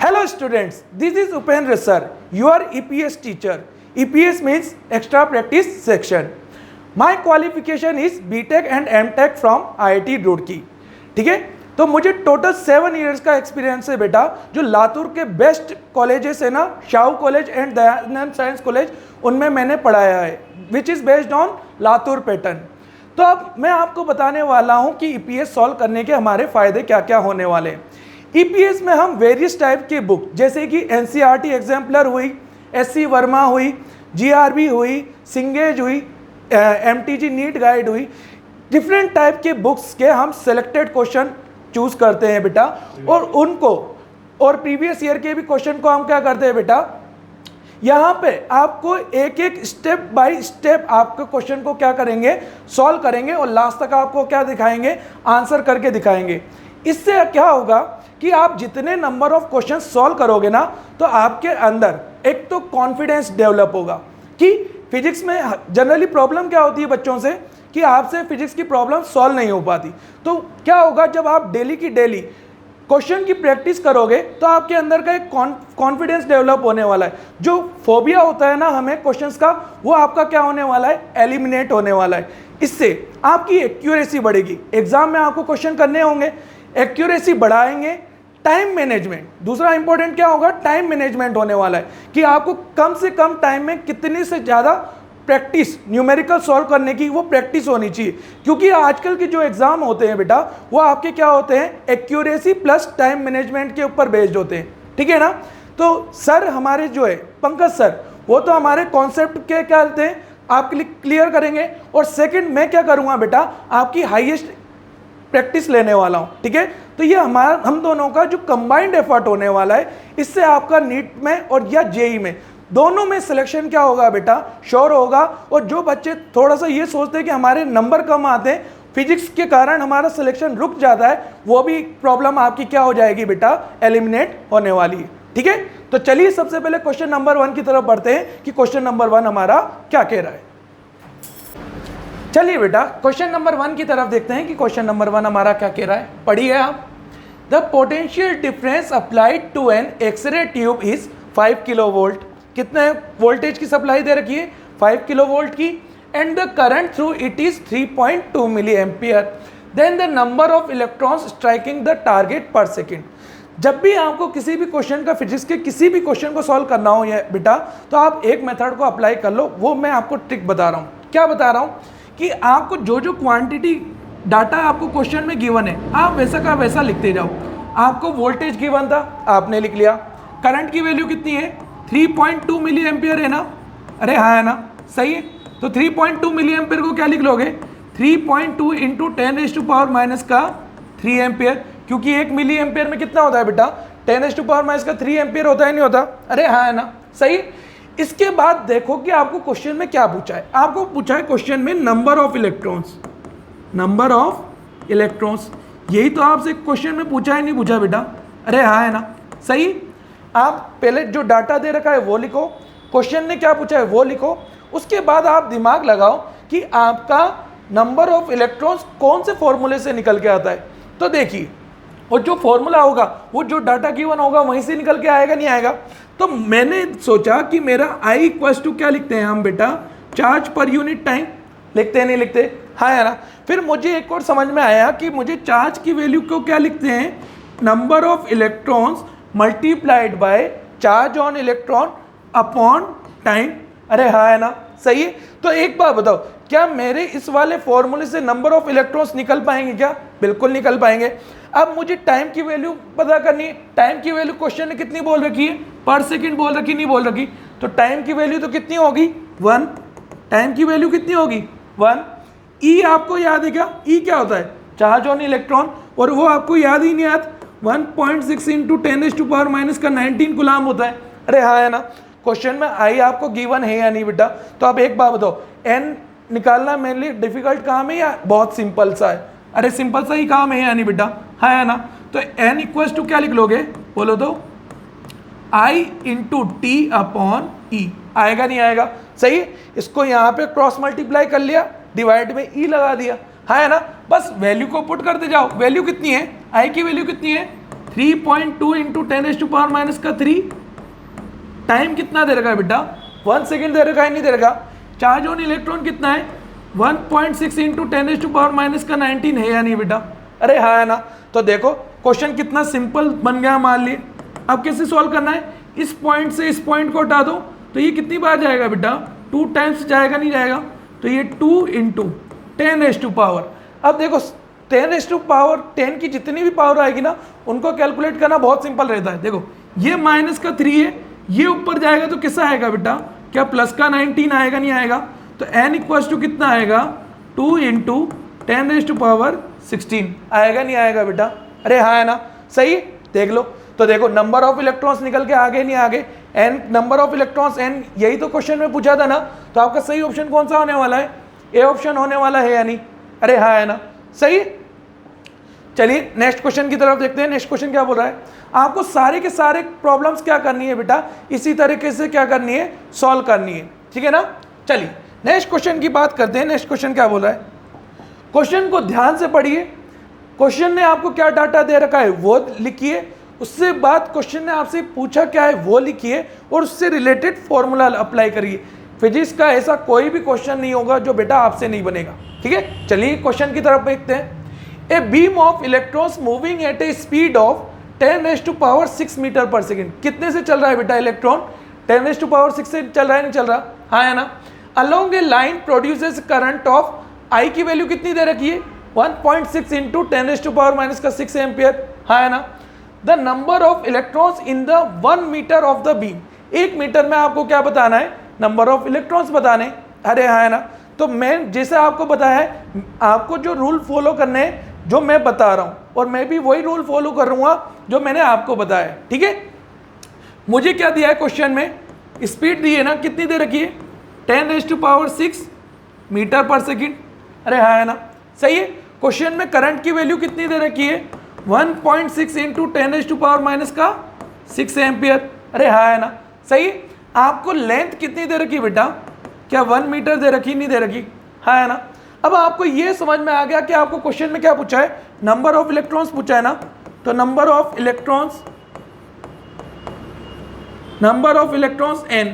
Hello students, this is Upendra sir, your EPS teacher. EPS means Extra Practice Section. My qualification is BTech and MTech from IIT Roorkee. ठीक है, तो मुझे total 7 years का experience है बेटा, जो लातूर के बेस्ट कॉलेजेस है ना, Shahu college and Dayanand science college, उनमें मैंने पढ़ाया है, which is based on Latur pattern. तो अब मैं आपको बताने वाला हूँ कि ईपीएस सॉल्व करने के हमारे फ़ायदे क्या क्या होने वाले हैं। ईपीएस में हम वेरियस टाइप की बुक, जैसे कि एनसीईआरटी एग्जाम्पलर हुई, एससी वर्मा हुई, जीआरबी हुई, सिंगेज हुई, एमटीजी नीट गाइड हुई, डिफरेंट टाइप के बुक्स के हम सिलेक्टेड क्वेश्चन चूज करते हैं बेटा, और उनको और प्रीवियस ईयर के भी क्वेश्चन को हम क्या करते हैं बेटा, यहाँ पे आपको एक एक स्टेप बाय स्टेप आपके क्वेश्चन को क्या करेंगे, सॉल्व करेंगे, और लास्ट तक आपको क्या दिखाएंगे, आंसर करके दिखाएंगे। इससे क्या होगा कि आप जितने नंबर ऑफ क्वेश्चन सॉल्व करोगे ना, तो आपके अंदर एक तो कॉन्फिडेंस डेवलप होगा कि फिजिक्स में जनरली प्रॉब्लम क्या होती है बच्चों से, कि आपसे फिजिक्स की प्रॉब्लम सॉल्व नहीं हो पाती। तो क्या होगा, जब आप डेली की डेली क्वेश्चन की प्रैक्टिस करोगे तो आपके अंदर का एक कॉन्फिडेंस डेवलप होने वाला है। जो फोबिया होता है ना हमें क्वेश्चंस का, वो आपका क्या होने वाला है, एलिमिनेट होने वाला है। इससे आपकी एक्यूरेसी बढ़ेगी। एग्जाम में आपको क्वेश्चन करने होंगे, एक्यूरेसी बढ़ाएंगे। टाइम मैनेजमेंट, दूसरा इंपॉर्टेंट क्या होगा, टाइम मैनेजमेंट होने वाला है कि आपको कम से कम टाइम में कितनी से ज़्यादा प्रैक्टिस न्यूमेरिकल सॉल्व करने की वो प्रैक्टिस होनी चाहिए, क्योंकि आजकल के जो एग्जाम होते हैं बेटा, वो आपके क्या होते हैं, एक्यूरेसी प्लस टाइम मैनेजमेंट के ऊपर बेस्ड होते हैं। ठीक है ना। तो सर हमारे जो है पंकज सर, वो तो हमारे कॉन्सेप्ट के क्या होते हैं आपके लिए क्लियर करेंगे, और सेकंड मैं क्या करूँगा बेटा, आपकी हाईएस्ट प्रैक्टिस लेने वाला हूँ। ठीक है, तो ये हम दोनों का जो कंबाइंड एफर्ट होने वाला है, इससे आपका नीट में और या जेई में दोनों में सिलेक्शन क्या होगा बेटा, श्योर होगा। और जो बच्चे थोड़ा सा ये सोचते हैं कि हमारे नंबर कम आते हैं, फिजिक्स के कारण हमारा सिलेक्शन रुक जाता है, वो भी प्रॉब्लम आपकी क्या हो जाएगी बेटा, एलिमिनेट होने वाली है। ठीक है, तो चलिए सबसे पहले क्वेश्चन नंबर 1 की तरफ बढ़ते हैं कि क्वेश्चन नंबर 1 हमारा क्या कह रहा है। चलिए बेटा क्वेश्चन नंबर 1 की तरफ देखते हैं कि क्वेश्चन नंबर 1 हमारा क्या कह रहा है। पढ़िए आप। The potential difference applied to an X ray tube is 5 kilovolt. कितने वोल्टेज की सप्लाई दे रखी है, 5 किलोवोल्ट की, and the current through it is 3.2 milli ampere. Then the number of electrons striking the target per second. जब भी आपको किसी भी क्वेश्चन का, फिजिक्स के किसी भी क्वेश्चन को सॉल्व करना हो ये बेटा, तो आप एक मेथड को अप्लाई कर लो। वो मैं आपको ट्रिक बता रहा हूँ। क्या बता रहा हूँ कि आपको जो जो क्वांटिटी डाटा आपको क्वेश्चन में गिवन है, आप वैसा का वैसा लिखते जाओ। आपको वोल्टेज गिवन था, आपने लिख लिया। करंट की वैल्यू कितनी है, 3.2 मिली एम्पियर है ना, अरे हाँ है ना, सही है। तो 3.2 मिली एम्पियर को क्या लिख लोगे, 3.2 इंटू 10⁻⁻³ का 3 एम्पियर, क्योंकि 1 मिली एम्पियर में कितना होता है बेटा, 10⁻³ एम्पियर होता है, नहीं होता, अरे हाँ है ना, सही। इसके बाद देखो कि आपको क्वेश्चन में क्या पूछा है। आपको पूछा है क्वेश्चन में number of electrons, number of electrons, यही तो आपसे क्वेश्चन में पूछा है, नहीं पूछा बेटा, अरे हाँ है ना, सही। आप पहले जो डाटा दे रखा है वो लिखो, क्वेश्चन ने क्या पूछा है वो लिखो, उसके बाद आप दिमाग लगाओ कि आपका नंबर ऑफ इलेक्ट्रॉन्स कौन से फॉर्मूले से निकल के आता है। तो देखिए, और जो फॉर्मूला होगा वो जो डाटा गिवन होगा वहीं से निकल के आएगा, नहीं आएगा। तो मैंने सोचा कि मेरा I इक्वल्स टू क्या लिखते हैं हम बेटा, चार्ज पर यूनिट टाइम लिखते हैं, नहीं लिखते, हाँ है ना। फिर मुझे एक और समझ में आया कि मुझे चार्ज की वैल्यू को क्या लिखते हैं, number of electrons multiplied by charge on electron upon time, अरे हाँ है ना, सही है। तो एक बार बताओ, क्या मेरे इस वाले फॉर्मूले से नंबर ऑफ इलेक्ट्रॉन्स निकल पाएंगे क्या, बिल्कुल निकल पाएंगे। अब मुझे टाइम की वैल्यू पता करनी है। टाइम की वैल्यू क्वेश्चन ने कितनी बोल रखी है, पर सेकंड बोल रखी, नहीं बोल रखी। तो टाइम की वैल्यू तो कितनी होगी, 1। टाइम की वैल्यू कितनी होगी, 1। ई आपको याद है क्या, ई क्या होता है, चार्ज ऑन इलेक्ट्रॉन, और वो आपको याद ही नहीं आता, 1.6 इंटू 10⁻⁻⁹ कूलाम होता है, अरे हाँ है ना। क्वेश्चन में आई आपको गिवन है या नहीं बेटा। तो अब एक बात बताओ, एन निकालना मेरे लिए डिफिकल्ट काम है या बहुत सिंपल सा है, अरे सिंपल सा ही काम है या नहीं बेटा, हाँ है ना। तो एन इक्वल्स टू क्या लिख लोगे, बोलो तो, आई इंटू टी अपॉन ई, आएगा नहीं आएगा, सही। इसको यहाँ पे क्रॉस मल्टीप्लाई कर लिया, डिवाइड में ई लगा दिया, हाँ है ना। बस वैल्यू को पुट करते जाओ। वैल्यू कितनी है, आई की वैल्यू कितनी है, 3.2 इंटू 10⁻³ टाइम कितना दे रखा है बेटा 1 सेकेंड दे रखा है, नहीं दे रखा। चार्ज ऑन इलेक्ट्रॉन कितना है 1.6 इंटू 10⁻⁻19 है या नहीं बेटा? अरे हाँ है ना। तो देखो क्वेश्चन कितना सिंपल बन गया मान लिए। अब कैसे सॉल्व करना है, इस पॉइंट से इस पॉइंट को हटा दो तो ये कितनी बार जाएगा बेटा 2 टाइम्स जाएगा, नहीं जाएगा? तो ये 2 इंटू 10⁻। अब देखो 10⁻10 की जितनी भी पावर आएगी ना उनको कैलकुलेट करना बहुत सिंपल रहता है। देखो ये -3 है, ये ऊपर जाएगा तो कैसा आएगा बेटा, क्या प्लस का 19 आएगा, नहीं आएगा? तो n इक्वल्स टू कितना आएगा 2 इंटू 10⁻16 आएगा, नहीं आएगा बेटा? अरे हाँ है ना, सही। देख लो तो देखो नंबर ऑफ इलेक्ट्रॉन्स निकल के आगे, नहीं आगे, n number of electrons n, यही तो क्वेश्चन में पूछा था ना। तो आपका सही ऑप्शन कौन सा होने वाला है, ए ऑप्शन होने वाला है या नहीं? अरे हाँ है ना, सही। चलिए नेक्स्ट क्वेश्चन की तरफ देखते हैं। नेक्स्ट क्वेश्चन क्या बोल रहा है, आपको सारे के सारे प्रॉब्लम्स क्या करनी है बेटा, इसी तरीके से क्या करनी है, सॉल्व करनी है, ठीक है ना। चलिए नेक्स्ट क्वेश्चन की बात करते हैं। नेक्स्ट क्वेश्चन क्या बोल रहा है, क्वेश्चन को ध्यान से पढ़िए। क्वेश्चन ने आपको क्या डाटा दे रखा है वो लिखिए, उससे बाद क्वेश्चन ने आपसे पूछा क्या है वो लिखिए और उससे रिलेटेड फॉर्मूला अप्लाई करिए। फिजिक्स का ऐसा कोई भी क्वेश्चन नहीं होगा जो बेटा आपसे नहीं बनेगा, ठीक है। चलिए क्वेश्चन की तरफ देखते हैं। A beam of electrons moving at a speed of 10⁻6 metre per second, कितने से चल रहा है बेटा इलेक्ट्रॉन, 10⁻6 से चल रहा है, नहीं चल रहा? हाँ है ना। Along a line produces current of, I की वैल्यू कितनी दे रखी है 1.6 इंटू 10⁻6 एम्पियर, हाँ है ना। The number of electrons in the 1 metre of the beam, 1 metre में आपको क्या बताना है, नंबर ऑफ इलेक्ट्रॉन्स बताने। अरे हाँ है ना। तो मैं जैसे आपको बताया है, आपको जो रूल फॉलो करने हैं जो मैं बता रहा हूँ, और मैं भी वही रूल फॉलो करूँगा जो मैंने आपको बताया, ठीक है। मुझे क्या दिया है क्वेश्चन में, स्पीड दी है ना, कितनी दे रखी है 10⁻6 मीटर पर सेकेंड। अरे हाँ है ना, सही है। क्वेश्चन में करंट की वैल्यू कितनी दे रखी है 1.6 इंटू 10⁻6 एम्पियर। अरे हाँ है ना, सही। आपको लेंथ कितनी दे रखी बेटा, क्या 1 मीटर दे रखी, नहीं दे रखी? हाँ है ना। अब आपको ये समझ में आ गया कि आपको क्वेश्चन में क्या पूछा है, नंबर ऑफ इलेक्ट्रॉन्स पूछा है ना। तो नंबर ऑफ इलेक्ट्रॉन्स n,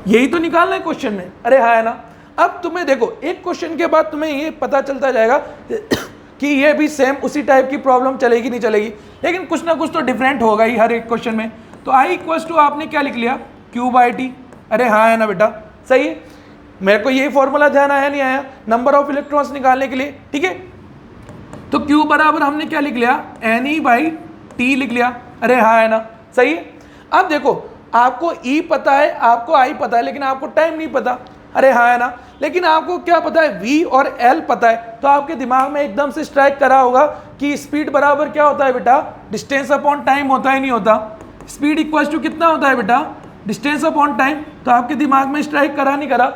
यही तो निकालना है क्वेश्चन में। अरे हाँ है ना। अब तुम्हें देखो एक क्वेश्चन के बाद तुम्हें ये पता चलता जाएगा कि ये भी सेम उसी टाइप की प्रॉब्लम चलेगी, नहीं चलेगी, लेकिन कुछ ना कुछ तो डिफरेंट होगा ही हर एक क्वेश्चन में। तो I इक्वल्स टू आपने क्या लिख लिया Q/T। अरे हाँ है ना बेटा, सही है। मेरे को यही फॉर्मूला ध्यान आया, नहीं आया, नंबर ऑफ इलेक्ट्रॉन्स निकालने के लिए, ठीक है। तो Q बराबर हमने क्या लिख लिया NE/T लिख लिया। अरे हाँ है ना, सही है। अब देखो आपको E पता है, आपको I पता है, लेकिन आपको टाइम नहीं पता। अरे हाँ है ना। लेकिन आपको क्या पता है, V और L पता है। तो आपके दिमाग में एकदम से स्ट्राइक करा होगा कि स्पीड बराबर क्या होता है बेटा, डिस्टेंस अपॉन टाइम होता है, नहीं होता? स्पीड इक्वल्स टू कितना होता है बेटा, डिस्टेंस अपॉन टाइम। तो आपके दिमाग में स्ट्राइक करा, नहीं करा?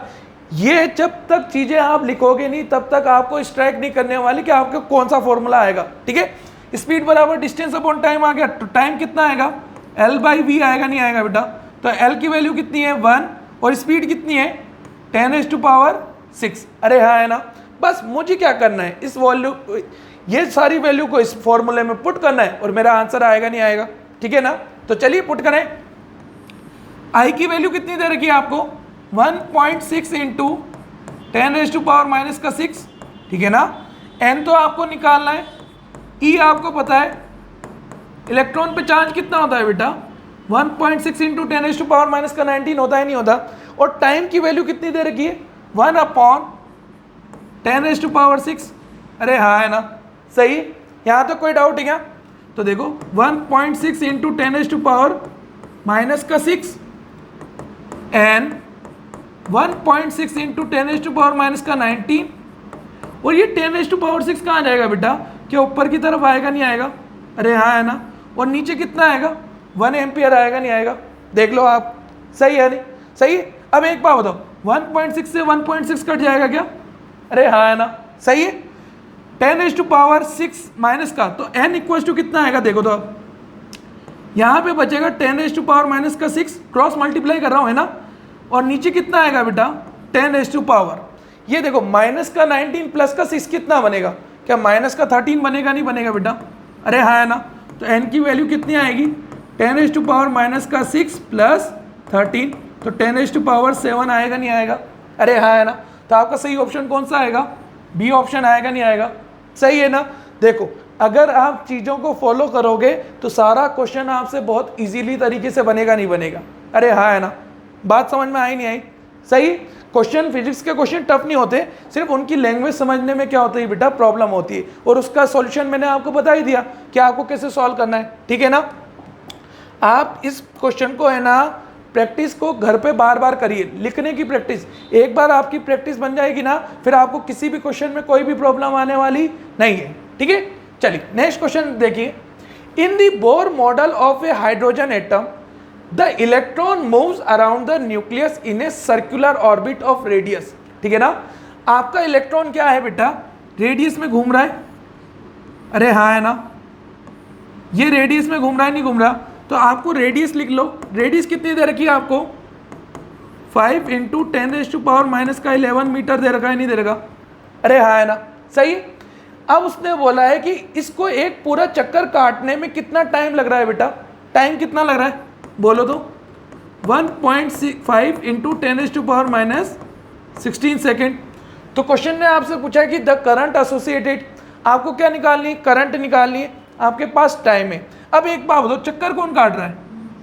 ये जब तक चीज़ें आप लिखोगे नहीं तब तक आपको स्ट्राइक नहीं करने वाली कि आपको कौन सा फॉर्मूला आएगा, ठीक है। स्पीड बराबर डिस्टेंस अपॉन टाइम आ गया, तो टाइम कितना आएगा L/V आएगा, नहीं आएगा बेटा? तो L की वैल्यू कितनी है 1 और स्पीड कितनी है 10⁻6। अरे हाँ है ना। बस मुझे क्या करना है, इस वैल्यू, ये सारी वैल्यू को इस फॉर्मूले में पुट करना है और मेरा आंसर आएगा, नहीं आएगा? ठीक है ना। तो चलिए पुट करें। आई की वैल्यू कितनी दे रखी है आपको 1.6 इंटू 10⁻6, ठीक है ना। एन तो आपको निकालना है, ई आपको पता है, इलेक्ट्रॉन पे चार्ज कितना होता है बेटा 1.6 इंटू 10⁻19 होता है, नहीं होता? और टाइम की वैल्यू कितनी दे रखी है 1/10⁻6। अरे हाँ है ना, सही। यहाँ तो कोई डाउट है क्या? तो देखो 1.6 इंटू 10⁻6 एंड 1.6 इंटू 10⁻19 और ये 10⁻6 कहाँ जाएगा बेटा, क्या ऊपर की तरफ आएगा, नहीं आएगा? अरे हाँ है ना। और नीचे कितना आएगा 1 एम्पियर आएगा, नहीं आएगा? देख लो आप, सही है नहीं सही? अब एक बात बताओ, 1.6 से 1.6 कट जाएगा क्या? अरे हाँ है ना, सही है। 10⁻6 माइनस का, तो n इक्वल्स टू कितना आएगा देखो तो अब यहाँ पे बचेगा 10⁻6 क्रॉस मल्टीप्लाई कर रहा हूँ, है ना। और नीचे कितना आएगा बेटा 10⁻, ये देखो माइनस का 19 प्लस का 6 कितना बनेगा, क्या माइनस का 13 बनेगा, नहीं बनेगा बेटा? अरे हाँ है ना। तो n की वैल्यू कितनी आएगी 10⁻⁻6 प्लस 13, तो 10⁻7 आएगा नहीं आएगा? अरे हाँ है ना। तो आपका सही ऑप्शन कौन सा आएगा? बी ऑप्शन आएगा नहीं आएगा? सही है ना। देखो अगर आप चीज़ों को फॉलो करोगे तो सारा क्वेश्चन आपसे बहुत इजीली तरीके से बनेगा नहीं बनेगा? अरे हाँ है ना। बात समझ में आई नहीं आई? सही। क्वेश्चन फिजिक्स के क्वेश्चन टफ नहीं होते, सिर्फ उनकी लैंग्वेज समझने में क्या होता है बेटा, प्रॉब्लम होती है, और उसका सॉल्यूशन मैंने आपको बता ही दिया कि आपको कैसे सॉल्व करना है। ठीक है ना। आप इस क्वेश्चन को है ना प्रैक्टिस को घर पे बार बार करिए, लिखने की प्रैक्टिस। एक बार आपकी प्रैक्टिस बन जाएगी ना, फिर आपको किसी भी क्वेश्चन में कोई भी प्रॉब्लम आने वाली नहीं है। ठीक है, चलिए नेक्स्ट क्वेश्चन देखिए। इन the Bohr model of A hydrogen atom the electron moves around the nucleus in a circular orbit of radius. ठीक है ना। आपका इलेक्ट्रॉन क्या है बेटा, रेडियस में घूम रहा है। अरे हाँ है ना, ये रेडियस में घूम रहा है नहीं घूम रहा? तो आपको रेडियस लिख लो। रेडियस कितनी दे रखी है आपको? 5 × 10⁻⁻11 मीटर दे रखा है नहीं दे रखा? अरे हाँ है ना। सही। अब उसने बोला है कि इसको एक पूरा चक्कर काटने में कितना टाइम लग रहा है बेटा? टाइम कितना लग रहा है बोलो तो? 1.5 × 10⁻16 सेकेंड। तो क्वेश्चन ने आपसे पूछा है कि द करंट एसोसिएटेड, आपको क्या निकालनी है? करंट निकालनी है। आपके पास टाइम है। अब एक बात बताओ, चक्कर कौन काट रहा है?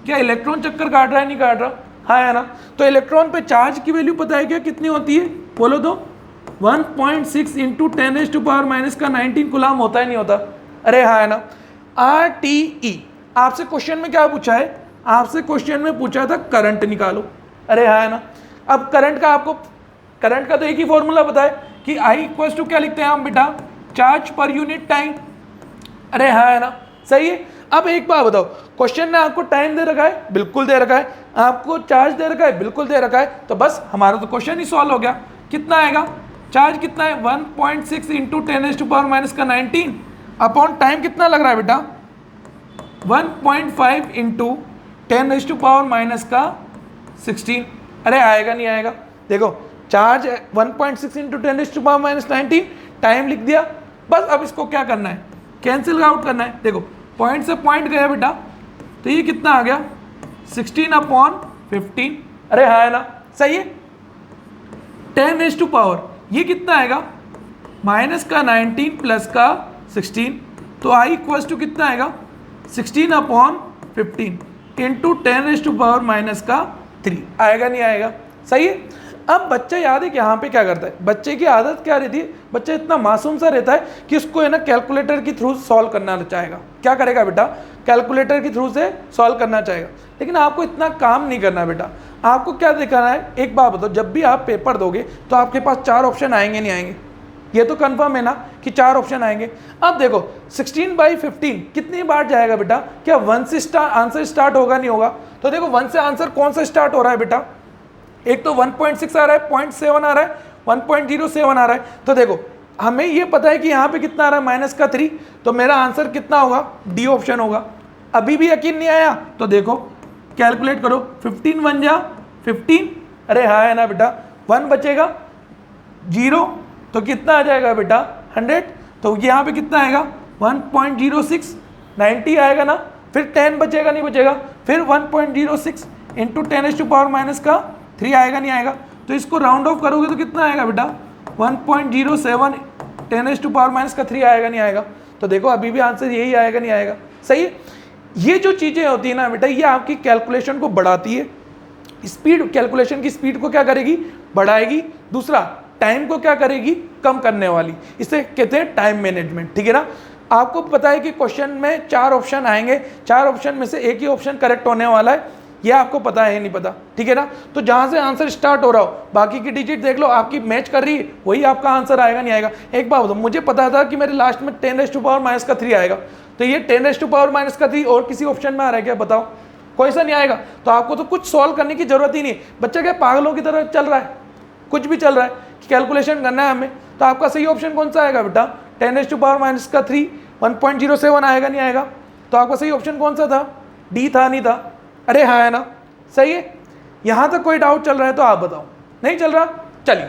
क्या इलेक्ट्रॉन चक्कर काट रहा है नहीं काट रहा? हाँ है ना। तो इलेक्ट्रॉन पे चार्ज की वैल्यू पता है क्या कितनी होती है बोलो तो? 1.6 × 10⁻⁻19 कूलम होता है नहीं होता? अरे हाँ है ना। RTE आपसे क्वेश्चन में क्या पूछा है? आपसे क्वेश्चन में पूछा था करंट निकालो। अरे हाँ है ना। अब करंट का आपको, करंट का तो एक ही फॉर्मूला पता है कि I = क्या लिखते हैं हम बेटा? Charge per unit time. अरे हाँ है ना। सही है। अब एक बात बताओ, क्वेश्चन ने आपको टाइम दे रखा है, बिल्कुल दे रखा है, आपको चार्ज दे रखा है, बिल्कुल दे रखा है, तो बस हमारा तो क्वेश्चन ही सॉल्व हो गया। कितना आएगा? चार्ज कितना है? 1.6 × 10⁻⁻19 अपॉन टाइम कितना लग रहा है बेटा? 1.5 × 10⁻⁻16। अरे आएगा नहीं आएगा? देखो चार्ज 1.6 × 10⁻⁻19, टाइम लिख दिया, बस अब इसको क्या करना है? कैंसिल आउट करना है। देखो पॉइंट से पॉइंट गया बेटा, तो ये कितना आ गया? 16/15। अरे हाँ है ना। सही है। 10⁻, ये कितना आएगा? -19 + 16, तो I = कितना आएगा? 16/15 × 10⁻³ आएगा नहीं आएगा? सही है। अब बच्चा याद है कि यहाँ पे क्या करता है, बच्चे की आदत क्या रहती है, बच्चा इतना मासूम सा रहता है कि उसको है ना कैलकुलेटर के थ्रू सॉल्व करना चाहेगा। क्या करेगा बेटा? कैलकुलेटर के थ्रू से सॉल्व करना चाहेगा। लेकिन आपको इतना काम नहीं करना बेटा। आपको क्या दिखाना है, एक बात बताओ, जब भी आप पेपर दोगे तो आपके पास 4 ऑप्शन आएंगे नहीं आएंगे? ये तो कंफर्म है ना कि 4 ऑप्शन आएंगे। अब देखो 16/15 कितनी बार जाएगा बेटा? क्या 1 से आंसर स्टार्ट होगा नहीं होगा? तो देखो 1 से आंसर कौन सा स्टार्ट हो रहा है बेटा? एक तो 1.6 आ रहा है, 0.7 आ रहा है, 1.07 आ रहा है। तो देखो हमें ये पता है कि यहाँ पे कितना आ रहा है? -3, तो मेरा आंसर कितना होगा? डी ऑप्शन होगा। अभी भी यकीन नहीं आया तो देखो कैलकुलेट करो, 15 × 1 = 15। अरे हाँ है ना बेटा। 1 बचेगा 0, तो कितना आ जाएगा बेटा? 100। तो यहाँ पे कितना आएगा? 1.06, 90 आएगा ना। फिर 10 बचेगा नहीं बचेगा? फिर 1.06 × 10⁻³ आएगा नहीं आएगा? तो इसको राउंड ऑफ करोगे तो कितना आएगा बेटा? 1.07 10⁻³ आएगा नहीं आएगा? तो देखो अभी भी आंसर यही आएगा नहीं आएगा? सही है। ये जो चीज़ें होती है ना बेटा, ये आपकी कैलकुलेशन को बढ़ाती है। स्पीड, कैलकुलेशन की स्पीड को क्या करेगी? बढ़ाएगी। दूसरा, टाइम को क्या करेगी? कम करने वाली। इसे कहते हैं टाइम मैनेजमेंट। ठीक है ना। आपको पता है कि क्वेश्चन में 4 ऑप्शन आएंगे, 4 ऑप्शन में से एक ही ऑप्शन करेक्ट होने वाला है, ये आपको पता है नहीं पता? ठीक है ना। तो जहां से आंसर स्टार्ट हो रहा हो, बाकी की डिजिट देख लो, आपकी मैच कर रही है, वही आपका आंसर आएगा नहीं आएगा? एक बात बताओ, मुझे पता था कि मेरे लास्ट में 10⁻³ आएगा, तो ये 10⁻³ और किसी ऑप्शन में आ रहा है क्या? बताओ, कोई सा नहीं आएगा। तो आपको तो कुछ सॉल्व करने की जरूरत ही नहीं है। बच्चा क्या पागलों की तरह चल रहा है, कुछ भी चल रहा है कि कैलकुलेशन करना है हमें। तो आपका सही ऑप्शन कौन सा आएगा बेटा? 10⁻³ 1.07 आएगा नहीं आएगा? तो आपका सही ऑप्शन कौन सा था? डी था नहीं था? अरे हाँ है ना। सही है। यहाँ तक कोई डाउट चल रहा है तो आप बताओ। नहीं चल रहा? चलिए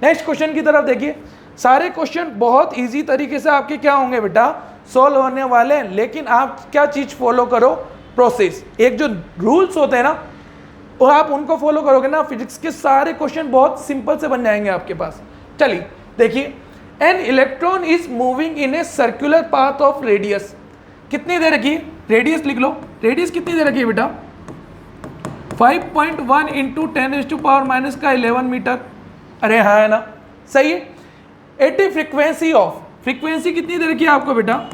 नेक्स्ट क्वेश्चन की तरफ देखिए। सारे क्वेश्चन बहुत इजी तरीके से आपके क्या होंगे बेटा? सॉल्व होने वाले हैं, लेकिन आप क्या चीज़ फॉलो करो, प्रोसेस। एक जो रूल्स होते हैं ना, वो आप उनको फॉलो करोगे ना, फिजिक्स के सारे क्वेश्चन बहुत सिंपल से बन जाएंगे आपके पास। चलिए देखिए, an electron is moving in a circular path of radius, कितनी दे रखी है, रेडियस लिख लो, रेडियस कितनी दे रखी है बेटा, 5.1 इंटू 10⁻⁻11 मीटर। अरे हाँ है ना, सही है। At a frequency of, frequency कितनी दे रखी है आपको बेटा,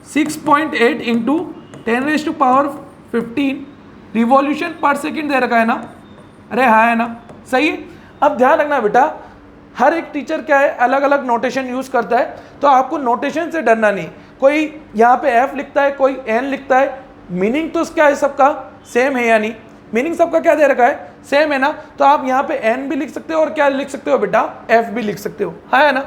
6.8 इंटू 10⁻15 रिवॉल्यूशन पर सेकेंड दे रखा है ना। अरे हाँ है ना, सही है। अब ध्यान रखना बेटा, हर एक टीचर क्या है, अलग अलग नोटेशन यूज करता है, तो आपको नोटेशन से डरना नहीं। कोई यहाँ पे एफ लिखता है, कोई एन लिखता है, मीनिंग तो क्या है सबका सेम है या नहीं, मीनिंग सबका क्या दे रखा है, सेम है ना। तो आप यहाँ पे एन भी लिख सकते हो और क्या लिख सकते हो बेटा, एफ भी लिख सकते हो, है ना।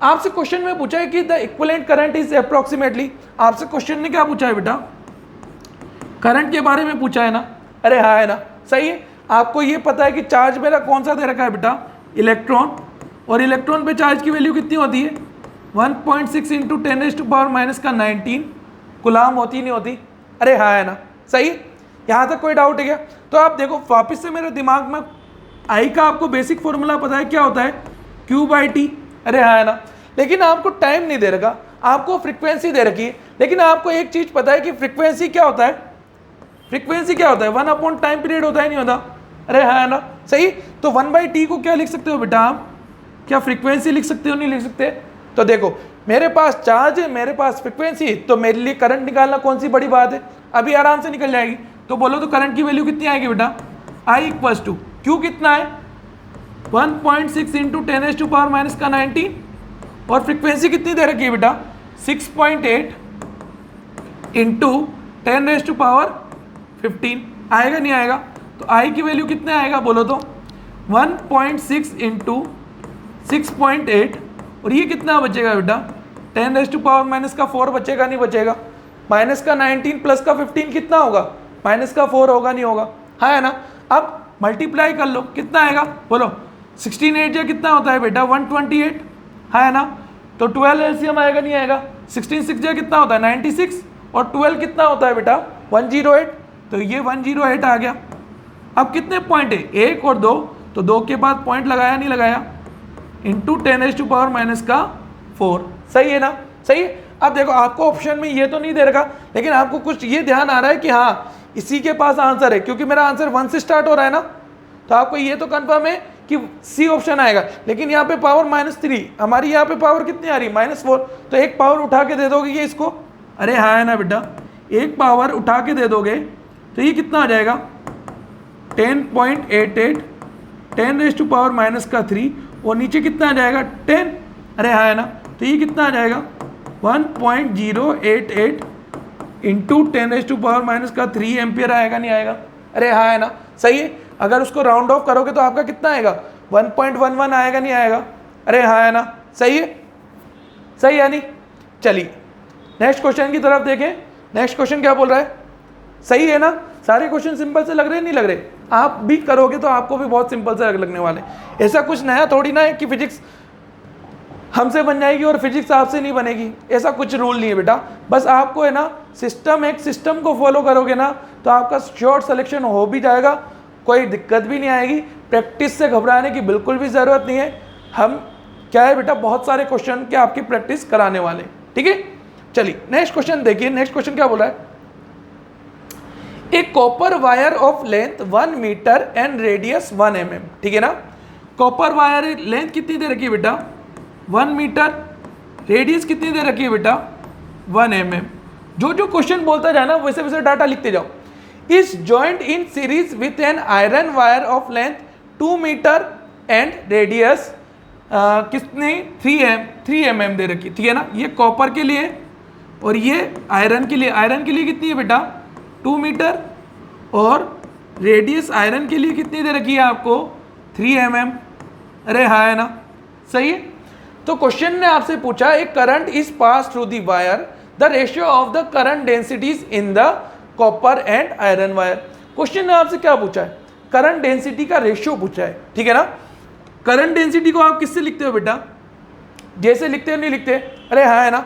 आपसे क्वेश्चन में पूछा है कि the equivalent current is approximately, आपसे क्वेश्चन ने क्या पूछा है बेटा, करंट के बारे में पूछा है ना। अरे हाँ है ना, सही है। आपको ये पता है कि चार्ज मेरा कौन सा दे रखा है बेटा, इलेक्ट्रॉन, और इलेक्ट्रॉन पे चार्ज की वैल्यू कितनी होती है, 1.6 इंटू 10⁻⁻19 कुलाम होती नहीं होती। अरे हाँ है ना, सही। यहाँ तक कोई डाउट है क्या? तो आप देखो वापस से मेरे दिमाग में, आई का आपको बेसिक फॉर्मूला पता है क्या होता है, Q/T। अरे हाँ है ना, लेकिन आपको टाइम नहीं दे रखा, आपको फ्रीक्वेंसी दे रखी है, लेकिन आपको एक चीज़ पता है कि फ्रीक्वेंसी क्या होता है, फ्रीक्वेंसी क्या होता है, 1 टाइम पीरियड होता है नहीं होता। अरे हाँ है ना, सही। तो 1/T को क्या लिख सकते हो बेटा आप, क्या फ्रीक्वेंसी लिख सकते हो, नहीं लिख सकते। तो देखो मेरे पास चार्ज है, मेरे पास फ्रीक्वेंसी, तो मेरे लिए करंट निकालना कौन सी बड़ी बात है, अभी आराम से निकल जाएगी। तो बोलो तो करंट की वैल्यू कितनी आएगी बेटा, I इक्वल्स टू Q कितना है, 1.6 इंटू 10⁻⁻19 और फ्रीक्वेंसी कितनी दे रखी है बेटा, 6.8 इंटू 10⁻15। आएगा नहीं आएगा, तो I की वैल्यू कितने आएगा बोलो तो, 1.6 इंटू 6.8 और ये कितना बचेगा बेटा, 10⁻⁻4 बचेगा नहीं बचेगा, माइनस का 19 प्लस का 15 कितना होगा, माइनस का 4 होगा नहीं होगा, है ना। अब मल्टीप्लाई कर लो, कितना आएगा बोलो, 16 8 कितना होता है बेटा, 128, है ना। तो 12 एलसीएम आएगा नहीं आएगा, 16 6 कितना होता है 96 और 12 कितना होता है बेटा 108, तो ये 108 आ गया। अब कितने पॉइंट है, 1 और 2, तो 2 के बाद पॉइंट लगाया नहीं लगाया, इंटू 10⁻⁻4, सही है ना, सही है। अब देखो आपको ऑप्शन में ये तो नहीं दे रखा, लेकिन आपको कुछ ये ध्यान आ रहा है कि हाँ इसी के पास आंसर है, क्योंकि मेरा आंसर 1 से स्टार्ट हो रहा है ना, तो आपको ये तो कंफर्म है कि सी ऑप्शन आएगा। लेकिन यहाँ पे पावर -3, हमारी यहाँ पे पावर कितनी आ रही, -4, तो एक पावर उठा के दे दोगे ये इसको, अरे हाँ है ना बेटा, एक पावर उठा के दे दोगे तो ये कितना आ जाएगा, 10.88 10⁻⁻3 और नीचे कितना आ जाएगा 10, अरे हाँ है ना, तो ये कितना आ जाएगा 1.088 इंटू 10⁻⁻3 एम्पियर आएगा नहीं आएगा, अरे हाँ है ना, सही है। अगर उसको राउंड ऑफ करोगे तो आपका कितना आएगा 1.11 आएगा नहीं आएगा, अरे हाँ है ना, सही है, सही है नहीं। चलिए नेक्स्ट क्वेश्चन की तरफ देखें, नेक्स्ट क्वेश्चन क्या बोल रहा है, सही है ना, सारे क्वेश्चन सिंपल से लग रहे नहीं लग रहे, आप भी करोगे तो आपको भी बहुत सिंपल से लगने वाले। ऐसा कुछ नया थोड़ी ना है कि फिजिक्स हमसे बन जाएगी और फिजिक्स आपसे नहीं बनेगी, ऐसा कुछ रूल नहीं है बेटा। बस आपको है ना सिस्टम, एक सिस्टम को फॉलो करोगे ना तो आपका श्योर सिलेक्शन हो भी जाएगा, कोई दिक्कत भी नहीं आएगी। प्रैक्टिस से घबराने की बिल्कुल भी ज़रूरत नहीं है, हम क्या है बेटा बहुत सारे क्वेश्चन के आपकी प्रैक्टिस कराने वाले, ठीक है। चलिए नेक्स्ट क्वेश्चन देखिए, नेक्स्ट क्वेश्चन क्या बोला है, a copper wire of length 1 metre and radius 1 mm, ठीक है ना। कॉपर वायर लेंथ कितनी दे रखी है बेटा 1 मीटर, रेडियस कितनी दे रखी है बेटा 1 mm। जो जो क्वेश्चन बोलता जाए ना वैसे वैसे डाटा लिखते जाओ। Is joint in series with an iron wire of length 2 metre and radius कितनी 3 mm दे रखी, ठीक है ना। ये कॉपर के लिए और ये आयरन के लिए, आयरन के लिए कितनी है बेटा 2 मीटर और रेडियस आयरन के लिए कितनी दे रखी है आपको 3 mm, अरे हाँ है ना, सही है। तो क्वेश्चन ने आपसे पूछा एक current is pass through the wire, the ratio of the current densities in the copper and iron wire. Question ने आपसे क्या पूछा है, करंट डेंसिटी का रेशियो पूछा है, ठीक है ना। करंट डेंसिटी को आप किससे लिखते हो बेटा, जैसे लिखते हो नहीं लिखते, अरे हाँ है ना।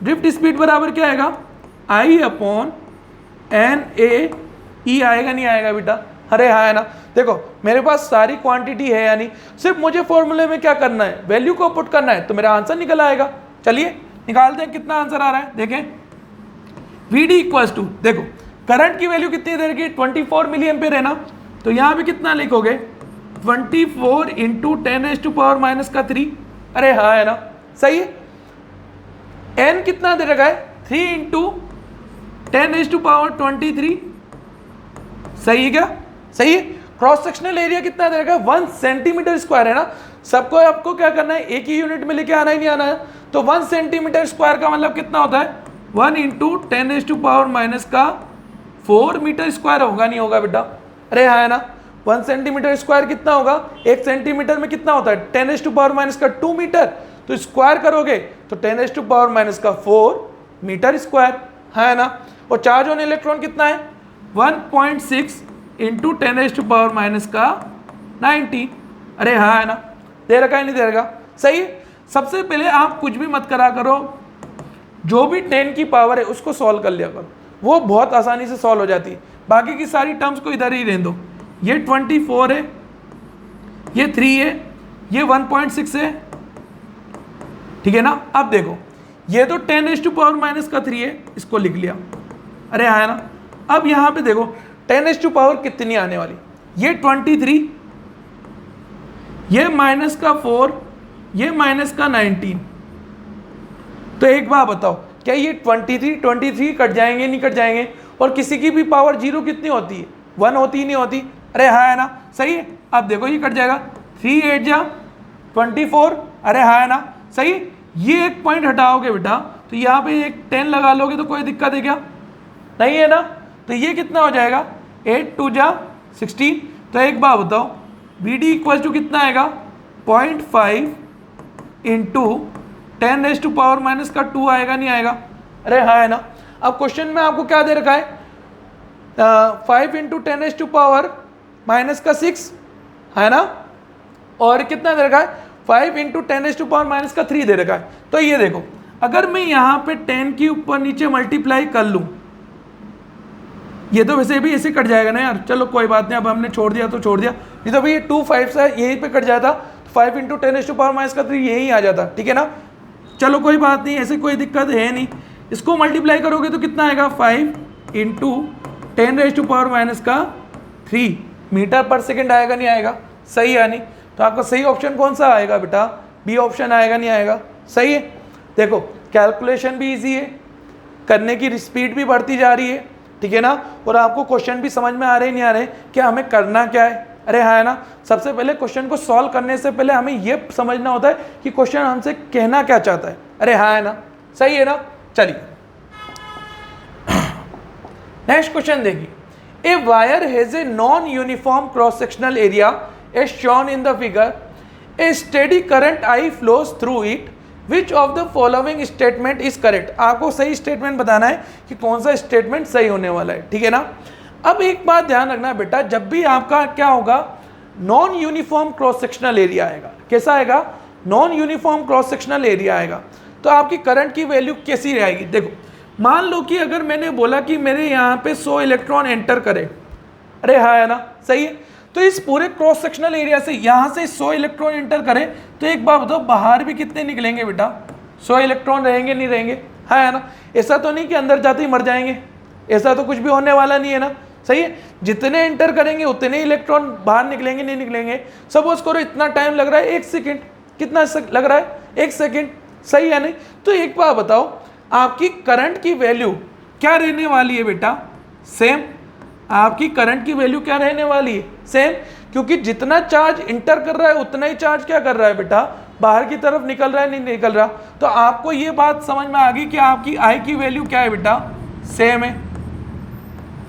ड्रिफ्ट स्पीड बराबर क्या आएगा, आई अपॉन एन ए ई आएगा नहीं आएगा बेटा, अरे हाँ है ना। देखो मेरे पास सारी क्वांटिटी है यानी सिर्फ मुझे फॉर्मूले में क्या करना है, वैल्यू को पुट करना है, तो मेरा आंसर निकल आएगा। चलिए निकालते हैं कितना आंसर आ रहा है, देखें वी डी इक्वल्स टू, देखो करंट की वैल्यू कितनी दे रखी, 24 मिली एम्पेयर है ना, तो यहाँ पे कितना लिखोगे 24 इंटू 10⁻⁻3, अरे हाँ है ना, सही है। एन कितना दे रखा है 3 इंटू 10⁻23, सही है क्या, सही है। क्रॉस सेक्शनल एरिया कितना दे रखा है 1 सेंटीमीटर स्क्वायर है ना, सबको आपको क्या करना है एक ही यूनिट में लेके आना ही नहीं आना है, तो 1 सेंटीमीटर स्क्वायर का मतलब कितना होता है 1 इंटू 10⁻⁻4 मीटर स्क्वायर होगा नहीं होगा बेटा, अरे हाँ है ना। 1 सेंटीमीटर स्क्वायर कितना होगा, 1 सेंटीमीटर में कितना होता है 10⁻⁻2 मीटर, तो स्क्वायर करोगे तो 10⁻⁻4 मीटर स्क्वायर, है ना। और चार्ज ऑन इलेक्ट्रॉन कितना है 1.6 इंटू 10⁻⁻⁹ अरे हाँ है ना, दे रखा है नहीं दे रखा, सही है। सबसे पहले आप कुछ भी मत करा करो, जो भी 10 की पावर है उसको सॉल्व कर लिया करो, वो बहुत आसानी से सॉल्व हो जाती है। बाकी की सारी टर्म्स को इधर ही रहने दो, ये 24 है, ये 3 है, ये 1.6 है, ठीक है ना। अब देखो ये तो 10⁻⁻³ है, इसको लिख लिया, अरे हाँ है ना। अब यहाँ पे देखो 10⁻⁻ कितनी आने वाली, ये 23, ये -4, ये -19। तो एक बात बताओ, क्या ये 23 कट जाएंगे नहीं कट जाएंगे? और किसी की भी पावर 0 कितनी होती है 1 होती ही नहीं होती, अरे हाँ है ना, सही है। अब देखो ये कट जाएगा, 3 8 जा 24, अरे हाँ है ना, सही है। ये एक पॉइंट हटाओगे बेटा तो यहाँ पे एक 10 लगा लोगे तो कोई दिक्कत है क्या? नहीं है ना। तो ये कितना हो जाएगा 8 2 जा 16। तो एक बात बताओ Vd इक्वल टू कितना आएगा 0.5 इंटू 10⁻⁻² आएगा नहीं आएगा? अरे हाँ है ना। अब क्वेश्चन में आपको क्या दे रखा है 5 इंटू 10⁻⁻⁻⁶ है ना, और कितना दे रखा है 5 इंटू 10⁻⁻³ दे रखा है। तो ये देखो अगर मैं यहाँ पे 10 के ऊपर नीचे मल्टीप्लाई कर लूँ, ये तो वैसे भी ऐसे कट जाएगा ना यार, चलो कोई बात नहीं, अब हमने छोड़ दिया तो छोड़ दिया, नहीं तो भाई ये 2 5 से यहीं पे कट जाता, 5 इंटू 10⁻⁻³ यही आ जाता, ठीक है ना। चलो कोई बात नहीं, ऐसे कोई दिक्कत है नहीं। इसको मल्टीप्लाई करोगे तो कितना आएगा 5 इंटू 10⁻⁻³ मीटर पर सेकेंड आएगा नहीं आएगा? सही है नहीं। तो आपका सही ऑप्शन कौन सा आएगा बेटा? बी ऑप्शन आएगा नहीं आएगा? सही है। देखो कैलकुलेशन भी इजी है, करने की स्पीड भी बढ़ती जा रही है, ठीक है ना, और आपको क्वेश्चन भी समझ में आ रहे नहीं आ रहे कि हमें करना क्या है। अरे हाँ है ना। सबसे पहले क्वेश्चन को सॉल्व करने से पहले हमें ये समझना होता है कि क्वेश्चन हमसे कहना क्या चाहता है। अरे हाँ है ना, सही है ना। चलिए नेक्स्ट क्वेश्चन देखिए, a wire has a non uniform cross sectional area as shown in the figure, a steady current I flows through it, which of the following statement is correct. आपको सही स्टेटमेंट बताना है कि कौन सा statement सही होने वाला है, ठीक है ना। अब एक बात ध्यान रखना बेटा, जब भी आपका क्या होगा non uniform cross sectional area आएगा, कैसा आएगा non uniform cross sectional area आएगा, तो आपकी करंट की वैल्यू कैसी रहेगी? देखो मान लो कि अगर मैंने बोला कि मेरे यहाँ पे 100 इलेक्ट्रॉन एंटर करे, अरे हाँ है ना, सही है। तो इस पूरे क्रॉस सेक्शनल एरिया से यहाँ से 100 इलेक्ट्रॉन एंटर करें, तो एक बात बताओ बाहर भी कितने निकलेंगे बेटा? 100 इलेक्ट्रॉन रहेंगे नहीं रहेंगे? हाँ है ना। ऐसा तो नहीं कि अंदर जाते ही मर जाएंगे, ऐसा तो कुछ भी होने वाला नहीं है ना, सही है। जितने एंटर करेंगे उतने इलेक्ट्रॉन बाहर निकलेंगे नहीं निकलेंगे। सपोज करो इतना टाइम लग रहा है 1 सेकेंड, कितना लग रहा है 1 सेकेंड, सही है नहीं। तो एक बात बताओ आपकी करंट की वैल्यू क्या रहने वाली है बेटा? सेम। आपकी करंट की वैल्यू क्या रहने वाली है? सेम, क्योंकि जितना चार्ज इंटर कर रहा है उतना ही चार्ज क्या कर रहा है बेटा? बाहर की तरफ निकल रहा है नहीं निकल रहा। तो आपको ये बात समझ में आ गई कि आपकी आई की वैल्यू क्या है बेटा? सेम है।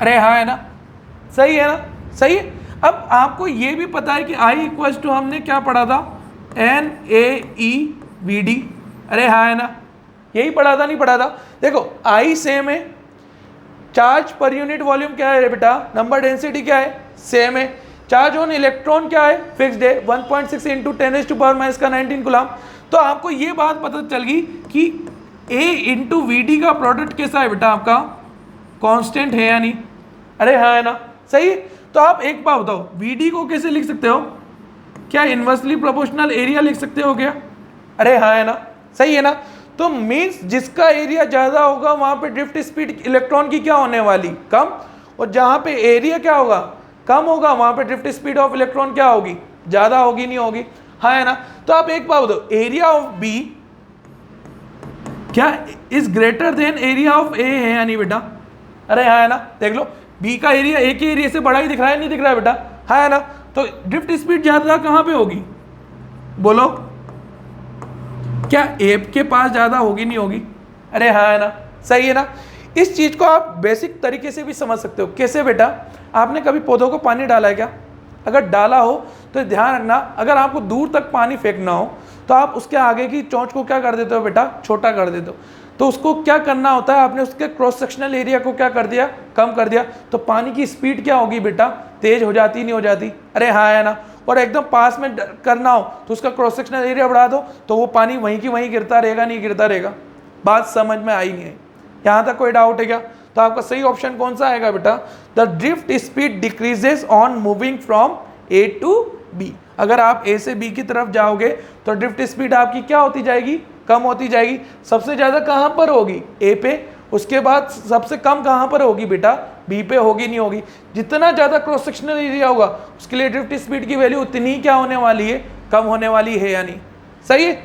अरे हाँ है ना, सही है ना, सही है। अब आपको ये भी पता है कि आई इक्वल टू हमने क्या पढ़ा था NaEVd, अरे हाँ है ना, यही पढ़ा था नहीं पढ़ा था? देखो आई सेम है, चार्ज पर यूनिट वॉल्यूम क्या है बेटा? नंबर डेंसिटी क्या है? सेम है। चार्ज ऑन इलेक्ट्रॉन क्या है? फिक्स्ड है 1.6 इंटू 10⁻⁻⁹ कूलम। तो आपको ये बात पता चल गई कि A इंटू Vd का प्रोडक्ट कैसा है बेटा? आपका कांस्टेंट है या नहीं? अरे हाँ है ना, सही है। तो आप एक बात बताओ Vd को कैसे लिख सकते हो? क्या इन्वर्सली प्रोपोर्शनल एरिया लिख सकते हो क्या? अरे हाँ है ना, सही है ना। तो मीन्स जिसका एरिया ज़्यादा होगा वहाँ पे ड्रिफ्ट स्पीड इलेक्ट्रॉन की क्या होने वाली? कम। और जहाँ पे एरिया क्या होगा? कम होगा, वहाँ पे ड्रिफ्ट स्पीड ऑफ इलेक्ट्रॉन क्या होगी? ज़्यादा होगी नहीं होगी? हाँ है ना। तो आप एक बात बताओ एरिया ऑफ बी क्या is greater than area of A है या नहीं बेटा? अरे हाँ है ना, देख लो बी का एरिया ए के एरिया से बड़ा ही दिख रहा है नहीं दिख रहा है बेटा? हाँ है ना। तो ड्रिफ्ट स्पीड ज़्यादा कहाँ पे होगी बोलो? क्या ए के पास ज़्यादा होगी नहीं होगी? अरे हाँ है ना, सही है ना। इस चीज़ को आप बेसिक तरीके से भी समझ सकते हो। कैसे बेटा? आपने कभी पौधों को पानी डाला है क्या? अगर डाला हो तो ध्यान रखना, अगर आपको दूर तक पानी फेंकना हो तो आप उसके आगे की चोंच को क्या कर देते हो बेटा? छोटा कर देते हो। तो उसको क्या करना होता है, आपने उसके क्रॉस सेक्शनल एरिया को क्या कर दिया, कम कर दिया, तो पानी की स्पीड क्या होगी बेटा, तेज हो जाती नहीं हो जाती, अरे हाँ है ना। और एकदम पास में करना हो तो उसका क्रॉस सेक्शनल एरिया बढ़ा दो तो वो पानी वहीं की वहीं गिरता रहेगा, नहीं गिरता रहेगा। बात समझ में आई नहीं आई, यहाँ तक कोई डाउट है क्या? तो आपका सही ऑप्शन कौन सा आएगा बेटा, the drift speed decreases on moving from A to B. अगर आप ए से बी की तरफ जाओगे तो ड्रिफ्ट स्पीड आपकी क्या होती जाएगी, कम होती जाएगी। सबसे ज़्यादा कहाँ पर होगी, ए पे, उसके बाद सबसे कम कहाँ पर होगी बेटा, बी पे होगी, नहीं होगी। जितना ज़्यादा क्रॉस सेक्शनल एरिया होगा उसके लिए ड्रिफ्ट स्पीड की वैल्यू उतनी ही क्या होने वाली है, कम होने वाली है, यानी सही है,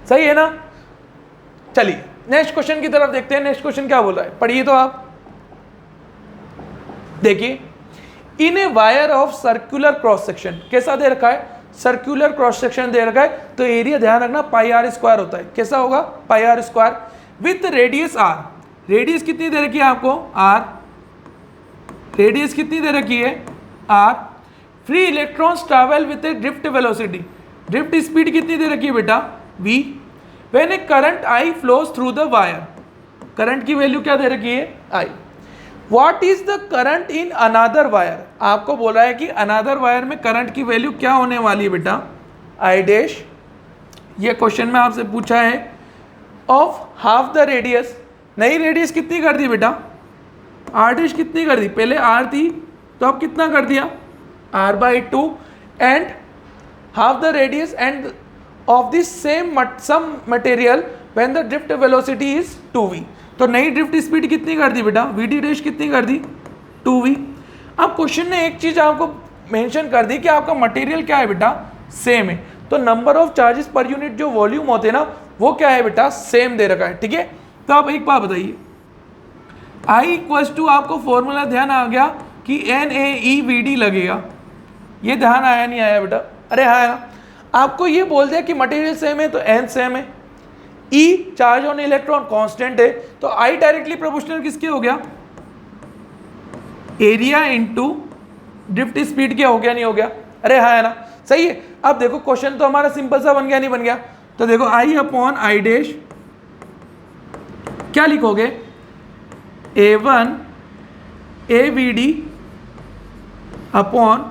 सही है ना। चलिए नेक्स्ट क्वेश्चन की तरफ देखते हैं। नेक्स्ट क्वेश्चन क्या बोला है, पढ़िए तो आप देखिए। In a wire of circular cross section, कैसा दे रखा है, सर्कुलर क्रॉस सेक्शन दे रखा है, तो एरिया ध्यान रखना पाई आर स्क्वायर होता है। कैसा होगा, pi r square with radius r. Radius कितनी दे रखी है आपको, आर, रेडियस कितनी दे रखी है, R. Free electrons travel with a drift velocity, drift speed कितनी दे रखी है बेटा, v। When a current I flows through the wire, current की वैल्यू क्या दे रखी है, I। What is the current in another wire, आपको बोला है कि अनदर वायर में करंट की वैल्यू क्या होने वाली है बेटा, I डैश। ये क्वेश्चन में आपसे पूछा है ऑफ हाफ द रेडियस, नई रेडियस कितनी कर दी बेटा, r डैश कितनी कर दी, पहले r थी तो अब कितना कर दिया, r/2 and half the radius and of this same some material when the drift velocity is 2v। तो नई ड्रिफ्ट स्पीड कितनी कर दी बेटा, vd डैश कितनी कर दी, 2v। अब क्वेश्चन ने एक चीज आपको मेंशन कर दी कि आपका मटेरियल क्या है बेटा, सेम है, तो number of charges per unit जो वॉल्यूम होते हैं ना वो क्या है बेटा, सेम दे रखा है, ठीक है। तो आप एक बात बताइए, I इक्वल्स टू, आपको फॉर्मूला ध्यान आ गया कि NaEVd लगेगा, ये ध्यान आया नहीं आया बेटा, अरे हाँ है ना। आपको ये बोल दिया कि मटेरियल सेम है तो n सेम है, E charge on electron constant है, तो I डायरेक्टली प्रोपोर्शनल किसके हो गया, एरिया इनटू ड्रिफ्ट स्पीड क्या हो गया, नहीं हो गया, अरे हाँ है ना, सही है। अब देखो क्वेश्चन तो हमारा सिंपल सा बन गया, नहीं बन गया, तो देखो I/I डैश क्या लिखोगे, A1 AVD upon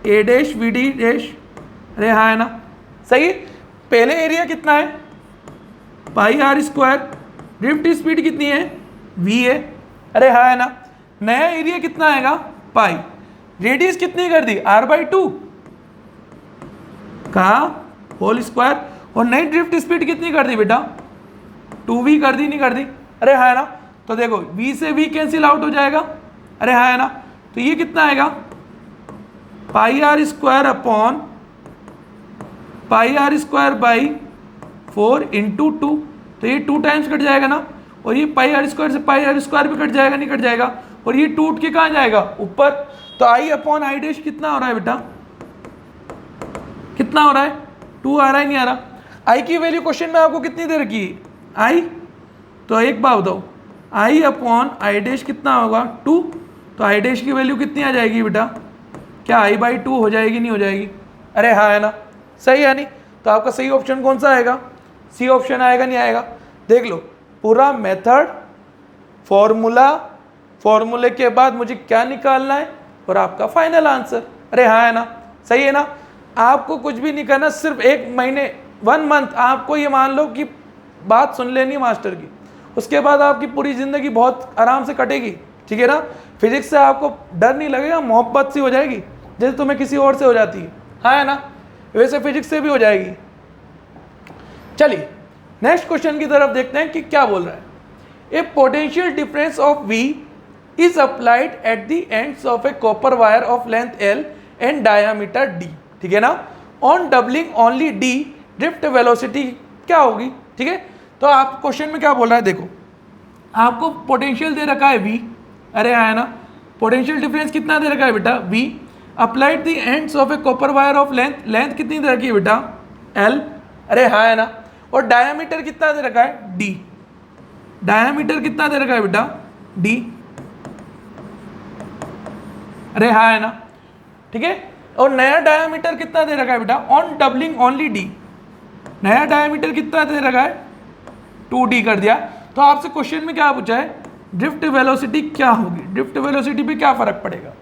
A dash VD dash, अरे हाँ है ना, सही है। पहले एरिया कितना है, पाई आर स्क्वायर, ड्रिफ्ट स्पीड कितनी है, v है, अरे हाँ है ना। नया एरिया कितना आएगा, पाई, रेडियस कितनी कर दी, r/2 कहा, होल स्क्वायर, और नई ड्रिफ्ट स्पीड कितनी कर दी बेटा, 2v कर दी, नहीं कर दी, अरे हाँ है ना। तो देखो v से v कैंसिल आउट हो जाएगा, अरे हाँ है ना, तो ये कितना आएगा, pi r square upon pi r square by 4 into 2, तो ये 2 टाइम्स कट जाएगा ना, और ये पाई आर स्क्वायर से पाई आर स्क्वायर भी कट जाएगा, नहीं कट जाएगा, और ये टूट के कहाँ जाएगा, ऊपर। तो I/I डैश कितना हो रहा है बेटा, कितना हो रहा है, 2 आ रहा है, नहीं आ रहा। I की वैल्यू क्वेश्चन में आपको कितनी दे रखी है, I, तो एक बात बताओ, I/I डैश कितना होगा, 2, तो I डैश की वैल्यू कितनी आ जाएगी बेटा, क्या I/2 हो जाएगी, नहीं हो जाएगी, अरे हाँ है ना, सही है नहीं। तो आपका सही ऑप्शन कौन सा आएगा, सी ऑप्शन आएगा, नहीं आएगा। देख लो पूरा मेथड, फॉर्मूला, फॉर्मूले के बाद मुझे क्या निकालना है और आपका फाइनल आंसर, अरे हाँ है ना, सही है ना। आपको कुछ भी नहीं करना, सिर्फ 1 महीने 1 मंथ आपको ये मान लो कि बात सुन लेनी मास्टर की, उसके बाद आपकी पूरी ज़िंदगी बहुत आराम से कटेगी, ठीक है ना। फिजिक्स से आपको डर नहीं लगेगा, मोहब्बत सी हो जाएगी जैसे तुम्हें किसी और से हो जाती है, हाँ है ना, वैसे फिजिक्स से भी हो जाएगी। चलिए नेक्स्ट क्वेश्चन की तरफ देखते हैं कि क्या बोल रहा है। A potential difference of V is applied at the ends of a copper wire of length L and diameter D, ठीक है ना। On doubling only D drift velocity क्या होगी, ठीक है। तो आप क्वेश्चन में क्या बोल रहा है, देखो आपको पोटेंशियल दे रखा है V, अरे हाँ है ना, पोटेंशियल डिफरेंस कितना दे रखा है बेटा, V applied the ends of a copper wire of length, length कितनी दे रखी है बेटा, L, अरे हाँ है ना, और डायमीटर कितना दे रखा है, D, डायमीटर कितना दे रखा है बेटा, D, अरे हाँ है ना, ठीक है। और नया डायमीटर कितना दे रखा है बेटा, ऑन डबलिंग ओनली D, नया डायमीटर कितना दे रखा है, 2d कर दिया। तो आपसे क्वेश्चन में क्या पूछा है, ड्रिफ्ट वेलोसिटी क्या होगी, ड्रिफ्ट वेलोसिटी पे क्या फर्क पड़ेगा।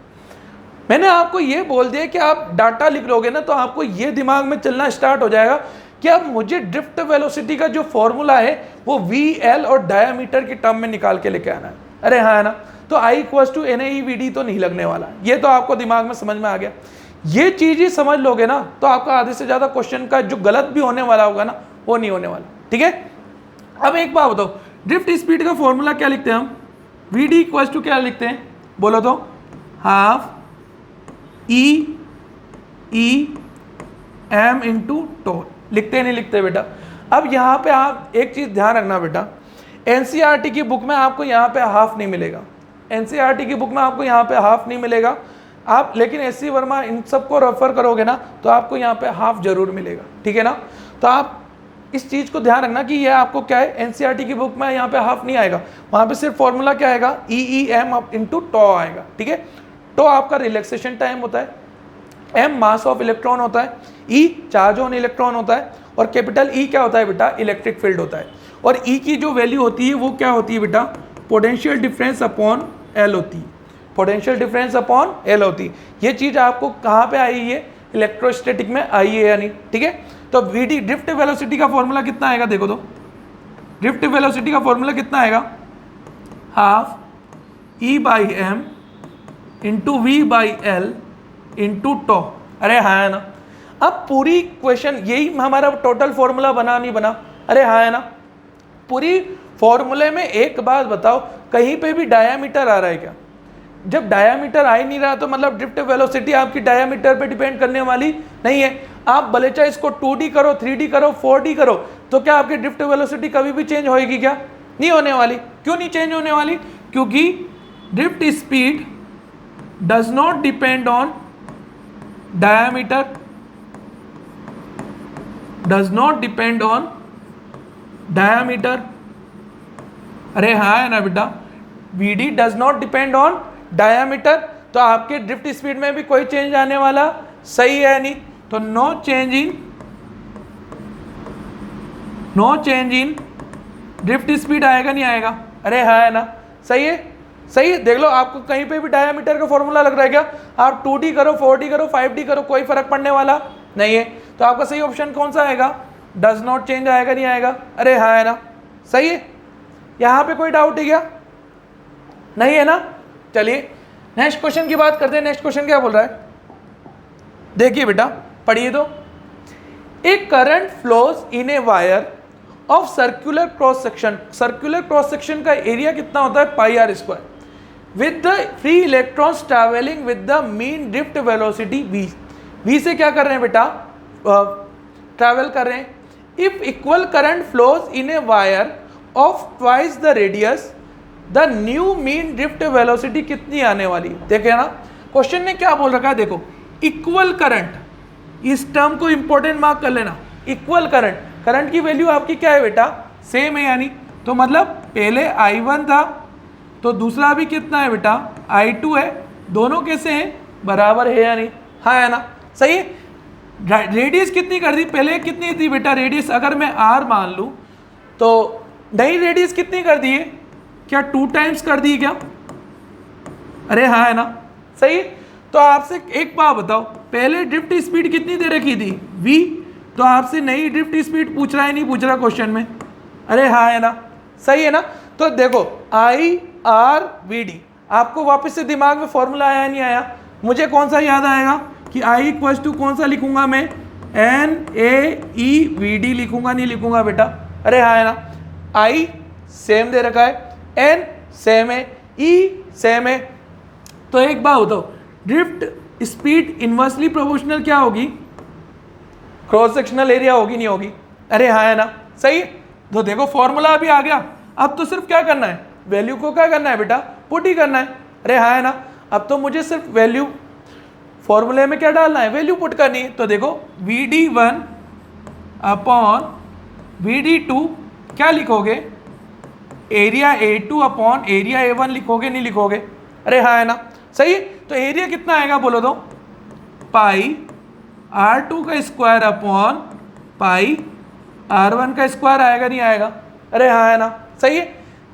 मैंने आपको ये बोल दिया कि आप डाटा लिख लोगे ना तो आपको ये दिमाग में चलना स्टार्ट हो जाएगा कि अब मुझे ड्रिफ्ट वेलोसिटी का जो फॉर्मूला है वो VL और डायामीटर की टर्म में निकाल के लेके आना है। अरे हाँ है ना, तो I = NAEVD तो नहीं लगने वाला, ये तो आपको दिमाग में समझ में आ गया। ये चीज ही समझ लोगे ना तो आपका आधे से ज्यादा क्वेश्चन का जो गलत भी होने वाला होगा ना वो नहीं होने वाला, ठीक है। अब एक बात बताओ, ड्रिफ्ट स्पीड का फॉर्मूला क्या लिखते हैं हम, VD = क्या लिखते हैं, बोलो तो, हाफ EM × टोल, लिखते नहीं लिखते बेटा। अब यहाँ पे आप एक चीज ध्यान रखना बेटा, NCERT की बुक में आपको यहाँ पे हाफ नहीं मिलेगा, NCERT की बुक में आपको यहाँ पे हाफ नहीं मिलेगा आप, लेकिन SC वर्मा इन सबको रेफर करोगे ना तो आपको यहाँ पे हाफ जरूर मिलेगा, ठीक है ना। तो आप इस चीज को ध्यान रखना कि ये आपको क्या है, NCERT की बुक में यहाँ पे हाफ नहीं आएगा, वहाँ पे सिर्फ फॉर्मूला क्या आएगा, EM × टॉ आएगा, ठीक है। टॉ आपका रिलैक्सेशन टाइम होता है, M मास ऑफ इलेक्ट्रॉन होता है, E चार्ज ऑन इलेक्ट्रॉन होता है, और कैपिटल E क्या होता है बेटा, इलेक्ट्रिक फील्ड होता है। और E की जो वैल्यू होती है वो क्या होती है बेटा, पोटेंशियल डिफरेंस अपॉन L होती है, पोटेंशियल डिफरेंस अपॉन L होती है। ये चीज आपको कहाँ पे आई है, इलेक्ट्रोस्टैटिक में आई है या नहीं, ठीक है। तो VD ड्रिफ्ट वेलोसिटी का फॉर्मूला कितना आएगा, देखो तो, ड्रिफ्ट वेलोसिटी का फॉर्मूला कितना आएगा, हाफ E/m × V/L × टॉ। अरे हाँ है ना। अब पूरी क्वेश्चन यही हमारा टोटल फॉर्मूला बना नहीं बना, अरे हाँ है ना। पूरी फॉर्मूले में एक बात बताओ, कहीं पे भी डायामीटर आ रहा है क्या, जब डायामीटर आ ही नहीं रहा तो मतलब ड्रिफ्ट वेलोसिटी आपकी डायामीटर पे डिपेंड करने वाली नहीं है। आप भले चाहे इसको 2D करो, 3D करो, 4D करो, तो क्या आपकी ड्रिफ्ट वेलोसिटी कभी भी चेंज होएगी क्या, नहीं होने वाली। क्यों नहीं चेंज होने वाली, क्योंकि drift speed does not depend on diameter, does not depend on diameter। अरे हाँ है ना बेटा, VD does not depend on diameter, तो आपके ड्रिफ्ट स्पीड में भी कोई चेंज आने वाला सही है नहीं, तो no change in drift speed आएगा नहीं आएगा, अरे हाँ है ना, सही है, सही है। देख लो आपको कहीं पे भी डायामीटर का फॉर्मूला लग रहा है क्या, आप 2D करो, 4D करो, 5D करो, कोई फर्क पड़ने वाला नहीं है। तो आपका सही ऑप्शन कौन सा आएगा, डज नॉट चेंज आएगा नहीं आएगा, अरे हाँ है ना, सही है। यहाँ पे कोई डाउट है क्या, नहीं है ना। चलिए नेक्स्ट क्वेश्चन की बात करते हैं। नेक्स्ट क्वेश्चन क्या बोल रहा है, देखिए बेटा पढ़िए तो, a current flows in a wire of circular cross section, circular cross section का एरिया कितना होता है, πr², with the free electrons travelling with the mean drift velocity v से क्या कर रहे हैं बेटा, ट्रैवल कर रहे हैं। If equal current flows in a wire of twice the radius, the new mean drift velocity कितनी आने वाली है। देखे ना क्वेश्चन ने क्या बोल रखा है, देखो इक्वल करंट, इस टर्म को इंपॉर्टेंट मार्क कर लेना, इक्वल करंट, करंट की वैल्यू आपकी क्या है बेटा, सेम है यानी, तो मतलब पहले I1 था तो दूसरा भी कितना है बेटा, I2 है, दोनों कैसे हैं, बराबर है या नहीं, हाँ है ना, सही है। रेडियस कितनी कर दी, पहले कितनी थी बेटा रेडियस, अगर मैं R मान लूँ तो नई रेडियस कितनी कर दी है, क्या 2 टाइम्स कर दी क्या, अरे हाँ है ना, सही है। तो आपसे एक बात बताओ, पहले ड्रिफ्ट स्पीड कितनी दे रखी थी v, तो आपसे नई ड्रिफ्ट स्पीड पूछ रहा है नहीं पूछ रहा क्वेश्चन में, अरे हाँ है ना, सही है ना। तो देखो IRVD, आपको वापस से दिमाग में फॉर्मूला आया नहीं आया, मुझे कौन सा याद आएगा कि I = कौन सा लिखूंगा मैं, NAEVD लिखूंगा, नहीं लिखूंगा बेटा, अरे हाँ है ना। I सेम दे रखा है, N सेम है, E सेम है, तो एक बात बताओ, ड्रिफ्ट स्पीड इनवर्सली प्रोपोर्शनल क्या होगी, क्रॉस सेक्शनल एरिया होगी नहीं होगी, अरे हाँ है ना, सही। तो देखो फॉर्मूला अभी आ गया, अब तो सिर्फ क्या करना है, वैल्यू को क्या करना है बेटा, पुट ही करना है, अरे हाँ है ना। अब तो मुझे सिर्फ वैल्यू फॉर्मूले में क्या डालना है, वैल्यू पुट करनी है। तो देखो VD1 अपॉन VD2 क्या लिखोगे, area A2 upon area A1 लिखोगे नहीं लिखोगे, अरे हाँ है ना, सही। तो एरिया कितना आएगा बोलो तो, पाई R2 का स्क्वायर अपॉन पाई R1 का स्क्वायर आएगा नहीं आएगा, अरे हाँ है ना, सही है।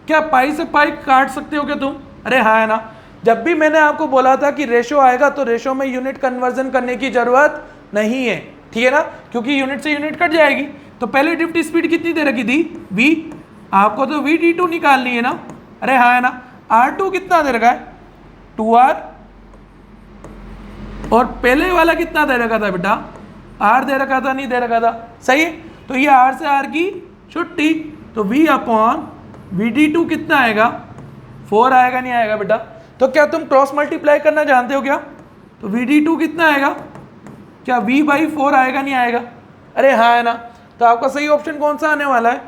क्या पाई से पाई काट सकते हो क्या तुम? अरे हाँ है ना। जब भी मैंने आपको बोला था कि रेशो आएगा तो रेशो में यूनिट कन्वर्जन करने की जरूरत नहीं है, ठीक है ना, क्योंकि यूनिट से यूनिट कट जाएगी। तो पहले ड्रिफ्ट स्पीड कितनी दे रखी थी? v, आपको तो vd2 निकालनी है ना। अरे हाँ है ना। r2 कितना दे रखा है? 2r। और पहले वाला कितना दे रखा था बेटा? r दे रखा था, नहीं दे रखा था, सही है। तो ये r से r की छुट्टी, तो v अपॉन vd2 कितना आएगा? 4 आएगा, नहीं आएगा बेटा? तो क्या तुम क्रॉस मल्टीप्लाई करना जानते हो क्या? तो vd2 कितना आएगा? क्या v/4 आएगा, नहीं आएगा? अरे हाँ है ना। तो आपका सही ऑप्शन कौन सा आने वाला है?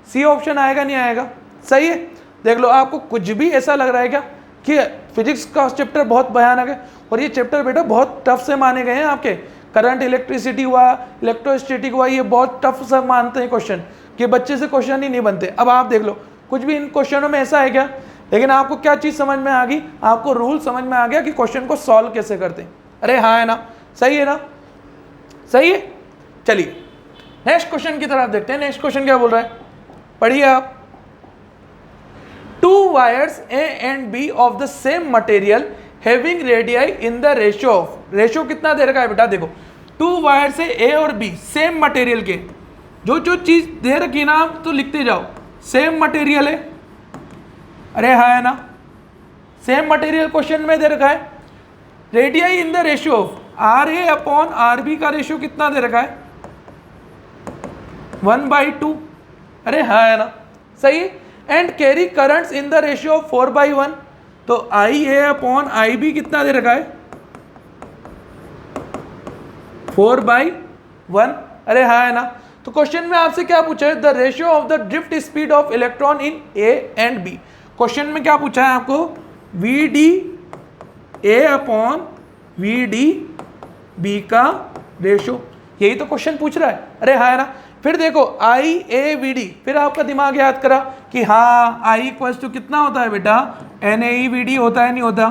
सी ऑप्शन आएगा, नहीं आएगा? सही है। देख लो, आपको कुछ भी ऐसा लग रहा है क्या कि फिजिक्स का चैप्टर बहुत भयानक है? और ये चैप्टर बेटा बहुत टफ से माने गए हैं आपके। करंट इलेक्ट्रिसिटी हुआ, इलेक्ट्रोस्टैटिक हुआ, ये बहुत टफ से मानते हैं क्वेश्चन, कि बच्चे से क्वेश्चन ही नहीं बनते। अब आप देख लो, कुछ भी इन क्वेश्चनों में ऐसा है क्या? लेकिन आपको क्या चीज़ समझ में आ गई? आपको रूल समझ में आ गया कि क्वेश्चन को सॉल्व कैसे करते हैं। अरे हाँ है ना, सही है ना, सही है। चलिए नेक्स्ट क्वेश्चन की तरफ देखते हैं। नेक्स्ट क्वेश्चन क्या बोल रहा है, पढ़िए आप। 2 wires A and B of the same material having radii in the ratio of, ratio कितना दे रखा है बेटा? देखो 2 वायर्स है A और B, सेम मटेरियल के, जो जो चीज दे रखी ना आप तो लिखते जाओ, सेम मटेरियल है। अरे हाँ है ना, सेम मटेरियल क्वेश्चन में दे रखा है। Radii in the ratio of RA upon RB का रेशियो कितना दे रखा है? 1/2। अरे हाँ है ना, सही है। And carry currents in the ratio of 4/1, तो IA अपॉन IB कितना दे रखा है? 4/1। अरे हाँ है ना। तो क्वेश्चन में आपसे क्या पूछा है? The ratio of the drift speed of electron in A and B। Question में क्या पूछा है आपको? VDA अपॉन VDB का रेशियो, यही तो क्वेश्चन पूछ रहा है। अरे हाँ है ना। फिर देखो IAVD, फिर आपका दिमाग याद करा कि हाँ I इक्वल्स टू कितना होता है बेटा? NAEVD होता है, नहीं होता?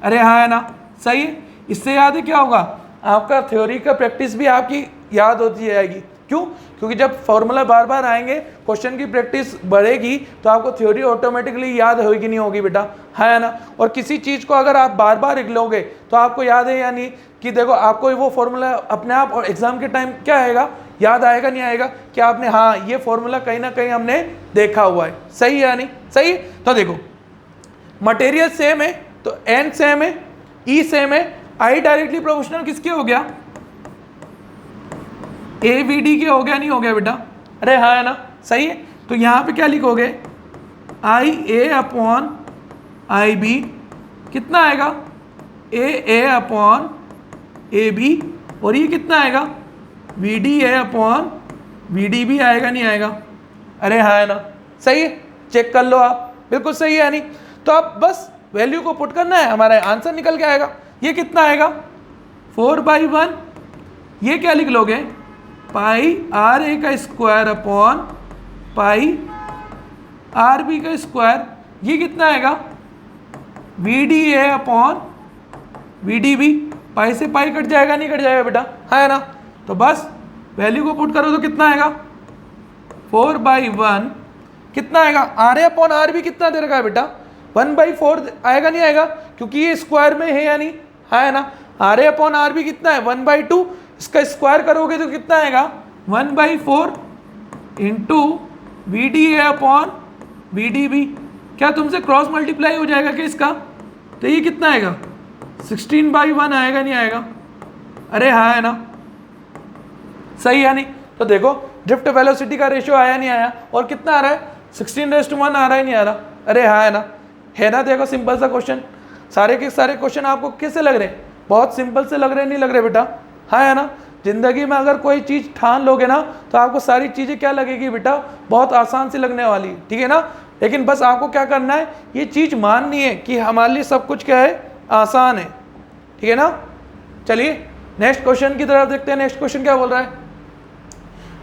अरे हाँ है ना, सही है। इससे याद है क्या होगा? आपका थ्योरी का प्रैक्टिस भी आपकी याद होती जाएगी। क्यों? क्योंकि जब फॉर्मूला बार बार आएंगे, क्वेश्चन की प्रैक्टिस बढ़ेगी, तो आपको थ्योरी ऑटोमेटिकली याद होगी, नहीं होगी बेटा? है ना। और किसी चीज़ को अगर आप बार बार लिख लोगे तो आपको याद है या नहीं, कि देखो आपको वो फॉर्मूला अपने आप और एग्जाम के टाइम क्या आएगा, याद आएगा, नहीं आएगा? कि आपने हाँ ये फॉर्मूला कहीं ना कहीं हमने देखा हुआ है, सही है या नहीं? सही है। तो देखो मटेरियल सेम है तो N सेम है, E सेम है, I डायरेक्टली प्रोपोर्शनल किसके हो गया? AVD के हो गया, नहीं हो गया बेटा? अरे हाँ है ना, सही है। तो यहाँ पे क्या लिखोगे? IA अपॉन IB कितना आएगा? AA अपॉन AB, और ये कितना आएगा? VDA अपॉन VDB आएगा, नहीं आएगा? अरे हाँ है ना, सही है। चेक कर लो आप, बिल्कुल सही है। नहीं तो आप बस वैल्यू को पुट करना है, हमारा आंसर निकल के आएगा। ये कितना आएगा? 4/1। ये क्या लिख लोगे? पाई RA का स्क्वायर अपॉन पाई RB का स्क्वायर। ये कितना आएगा? VDA upon VDB। पाई से पाई कट जाएगा, नहीं कट जाएगा बेटा? है ना। तो बस वैल्यू को पुट करो तो कितना आएगा? 4/1 कितना आएगा? RA अपॉन RB कितना दे रखा है बेटा? 1/4 आएगा, नहीं आएगा? क्योंकि ये स्क्वायर में है या नहीं? है ना। RA अपॉन RB कितना है? 1/2। इसका स्क्वायर करोगे तो कितना आएगा? 1/4 इंटू VDA अपॉन VDB। क्या तुमसे क्रॉस मल्टीप्लाई हो जाएगा क्या इसका? तो ये कितना आएगा? 16/1 आएगा, नहीं आएगा? अरे हाँ है ना, सही है। नहीं तो देखो ड्रिफ्ट वेलोसिटी का रेशियो आया, नहीं आया? और कितना आ रहा है? 16:1 आ रहा है, नहीं आ रहा? अरे हाँ है ना, है ना। देखो सिंपल सा क्वेश्चन, सारे के सारे क्वेश्चन आपको कैसे लग रहे हैं? बहुत सिंपल से लग रहे, नहीं लग रहे बेटा? हाँ है ना। जिंदगी में अगर कोई चीज़ ठान लोगे ना तो आपको सारी चीज़ें क्या लगेगी बेटा? बहुत आसान सी लगने वाली, ठीक है ना। लेकिन बस आपको क्या करना है, ये चीज़ माननी है कि हमारे लिए सब कुछ क्या है? आसान है, ठीक है ना। चलिए नेक्स्ट क्वेश्चन की तरफ देखते हैं। नेक्स्ट क्वेश्चन क्या बोल रहा है?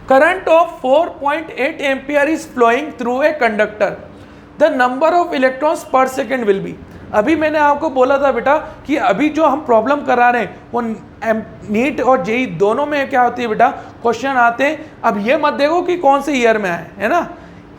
Current of 4.8 ampere is flowing through a conductor, the number of electrons per second will be. अभी मैंने आपको बोला था बेटा कि अभी जो हम प्रॉब्लम करा रहे हैं वो नीट और जेई दोनों में क्या होती है बेटा? क्वेश्चन आते हैं। अब ये मत देखो कि कौन से ईयर में आए, है ना।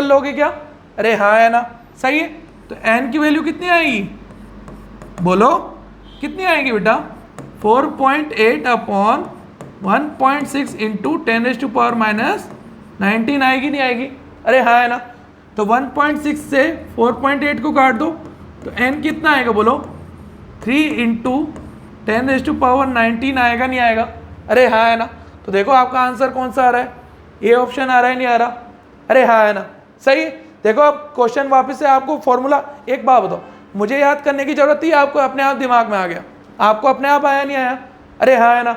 कर लोगे क्या? अरे हाँ है ना, सही है। तो n की वैल्यू कितनी आएगी, बोलो कितनी आएगी बेटा? 4.8 अपॉन 1.6 इंटू 10⁻⁻19 आएगी, नहीं आएगी? अरे हाँ है ना। तो 1.6 से 4.8 को काट दो तो n कितना आएगा बोलो? 3 इंटू 10⁻19 आएगा, नहीं आएगा? अरे हाँ है ना। तो देखो आपका आंसर कौन सा आ रहा है, ये ऑप्शन आ रहा है, नहीं आ रहा? अरे हाँ है ना, सही है। देखो अब क्वेश्चन वापस से आपको फॉर्मूला, एक बात बताओ, मुझे याद करने की जरूरत थी, आपको अपने आप दिमाग में आ गया? आपको अपने आप आया, नहीं आया? अरे हाँ है ना।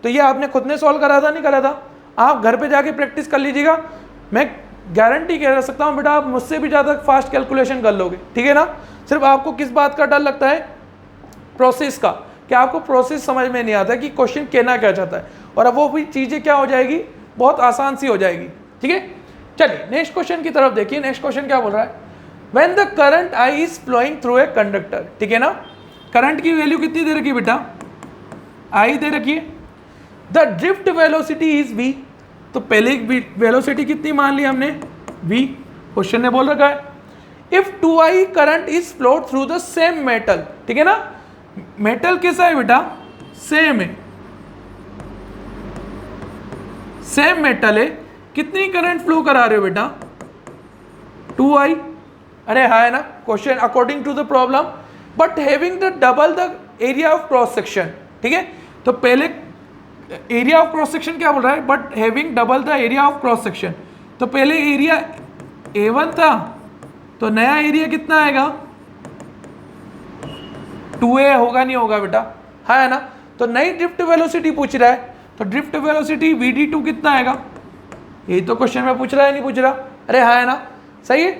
तो ये आपने खुद ने सॉल्व करा था, नहीं करा था? आप घर पे जाके प्रैक्टिस कर लीजिएगा, मैं गारंटी कह सकता हूँ बेटा आप मुझसे भी ज़्यादा फास्ट कैलकुलेशन कर लोगे, ठीक है ना? सिर्फ आपको किस बात का डर लगता है? प्रोसेस का, कि आपको प्रोसेस समझ में नहीं आता कि क्वेश्चन कहना क्या चाहता है, और अब वो भी चीज़ें क्या हो जाएगी, बहुत आसान सी हो जाएगी, ठीक है? चलिए नेक्स्ट क्वेश्चन की तरफ देखिए। नेक्स्ट क्वेश्चन क्या बोल रहा है? When the current I is flowing through a conductor, ठीक है ना? करंट की वैल्यू कितनी दे रखी है बेटा? आई दे रखी है। The drift velocity is v, तो पहले वेलोसिटी कितनी मान ली हमने? v। क्वेश्चन ने बोल रखा है if 2i current is flowed through the same metal, ठीक है ना? मेटल कैसा है बेटा? सेम है, सेम मेटल है। कितनी करंट फ्लो करा रहे हो बेटा? 2i। अरे हाँ है ना। Question according to the problem but having the double the area of cross section, ठीक है? तो पहले एरिया ऑफ क्रॉस सेक्शन क्या बोल रहा है? But having double the area of cross section. तो पहले एरिया A1 था, तो नया एरिया कितना आएगा? 2a होगा, नहीं होगा बेटा? हाँ है ना। तो नई ड्रिफ्ट वेलोसिटी पूछ रहा है, तो ड्रिफ्ट वेलोसिटी vd2 कितना आएगा? यही तो क्वेश्चन में पूछ रहा है, नहीं पूछ रहा? अरे हाँ है ना, सही है।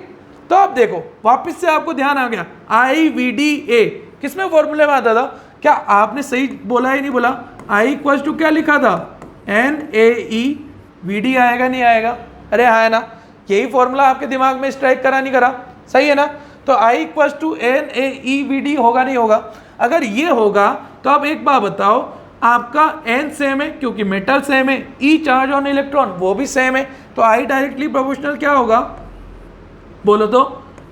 तो अब देखो वापस से आपको ध्यान आ गया, IVDA किसमें फॉर्मूले में आता था? क्या आपने सही बोला है, नहीं बोला? I इक्वल टू क्या लिखा था? NAEVD आएगा, नहीं आएगा? अरे हाँ है ना। यही फॉर्मूला आपके दिमाग में स्ट्राइक करा, नहीं करा? सही है ना। तो I इक्वल टू NAEVD होगा, नहीं होगा? अगर ये होगा तो अब एक बात बताओ, आपका n सेम है क्योंकि मेटल सेम है, E चार्ज ऑन इलेक्ट्रॉन वो भी सेम है, तो I डायरेक्टली प्रोपोर्शनल क्या होगा बोलो तो?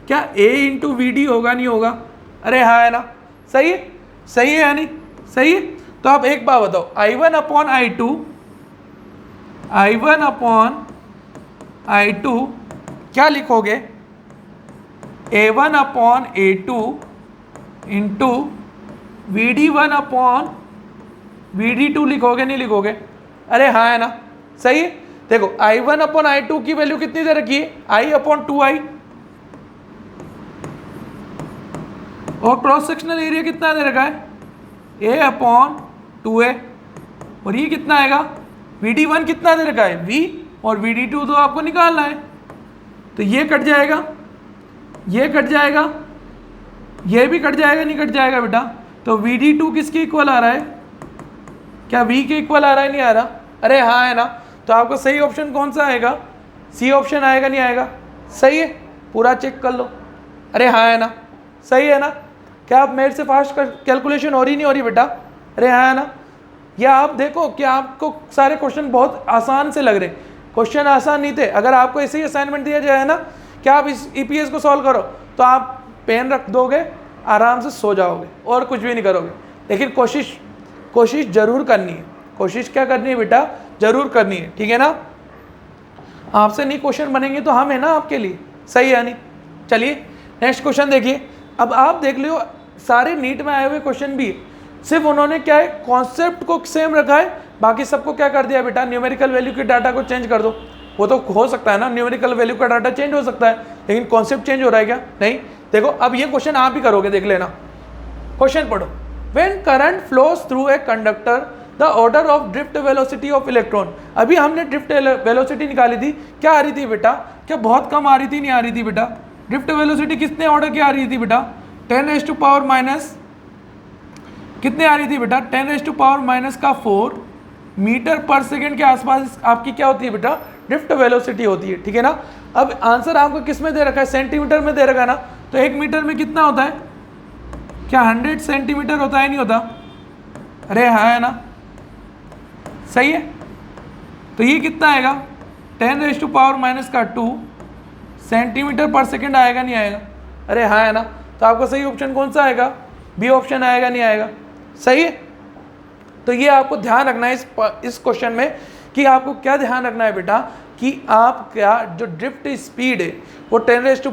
क्या A इंटू VD होगा, नहीं होगा? अरे हाँ है ना, सही है, सही है या नहीं? सही है। तो आप एक बात बताओ, I1 अपॉन I2 क्या लिखोगे? A1 upon A2 into VD1 upon VD2 लिखोगे, नहीं लिखोगे? अरे हाँ है ना, सही है। देखो I1 अपॉन I2 की वैल्यू कितनी दे रखी है? I अपॉन 2i, और क्रॉस सेक्शनल एरिया कितना दे रखा है? A अपॉन 2a, और ये कितना आएगा? VD1 कितना दे रखा है? V, और VD2 तो आपको निकालना है, तो ये कट जाएगा, ये कट जाएगा, ये भी कट जाएगा, नहीं कट जाएगा बेटा? तो VD2 किसके इक्वल आ रहा है? क्या V के इक्वल आ रहा है, नहीं आ रहा? अरे हाँ है ना, तो आपका सही ऑप्शन कौन सा आएगा? सी ऑप्शन आएगा, नहीं आएगा? सही है, पूरा चेक कर लो। अरे हाँ है ना, सही है ना? क्या आप मेरे से फास्ट कैलकुलेशन हो रही नहीं हो रही बेटा? अरे हाँ है ना? या आप देखो कि आपको सारे क्वेश्चन बहुत आसान से लग रहे, क्वेश्चन आसान नहीं थे। अगर आपको ऐसे ही असाइनमेंट दिया जाए ना कि आप इस ईपीएस को सॉल्व करो, तो आप पेन रख दोगे, आराम से सो जाओगे और कुछ भी नहीं करोगे। लेकिन कोशिश जरूर करनी है। कोशिश क्या करनी है बेटा? जरूर करनी है, ठीक है ना? आपसे नहीं क्वेश्चन बनेंगे तो हम है ना आपके लिए, सही है नहीं? चलिए नेक्स्ट क्वेश्चन देखिए। अब आप देख लो सारे नीट में आए हुए क्वेश्चन भी, सिर्फ उन्होंने क्या है, कॉन्सेप्ट को सेम रखा है, बाकी सबको क्या कर दिया बेटा, न्यूमेरिकल वैल्यू के डाटा को चेंज कर दो। वो तो हो सकता है ना, न्यूमेरिकल वैल्यू का डाटा चेंज हो सकता है, लेकिन कॉन्सेप्ट चेंज हो रहा है क्या? नहीं। देखो अब ये क्वेश्चन आप ही करोगे, देख लेना। क्वेश्चन पढ़ो। When current flows through a conductor the order of drift velocity of electron. अभी हमने ड्रिफ्ट वेलोसिटी निकाली थी, क्या आ रही थी बेटा? क्या बहुत कम आ रही थी? नहीं आ रही थी बेटा। ड्रिफ्ट वेलोसिटी कितने ऑर्डर की आ रही थी बेटा? 10⁻⁻, कितने आ रही थी बेटा? 10⁻⁻⁴ मीटर पर सेकेंड के आसपास आपकी क्या होती है बेटा? ड्रिफ्ट वेलोसिटी होती है, ठीक है ना? अब आंसर आपको किस में दे रखा है? सेंटीमीटर में दे रखा है ना, तो 1 मीटर में कितना होता है? क्या 100 सेंटीमीटर होता है? नहीं होता? अरे हाँ है ना, सही है। तो ये कितना आएगा? 10⁻⁻² सेंटीमीटर पर सेकेंड आएगा, नहीं आएगा? अरे हाँ है ना, तो आपका सही ऑप्शन कौन सा आएगा? बी ऑप्शन आएगा, नहीं आएगा? सही है। तो ये आपको ध्यान रखना है इस क्वेश्चन में, कि आपको क्या ध्यान रखना है बेटा, कि आप क्या जो ड्रिफ्ट स्पीड है वो 10⁻⁻⁴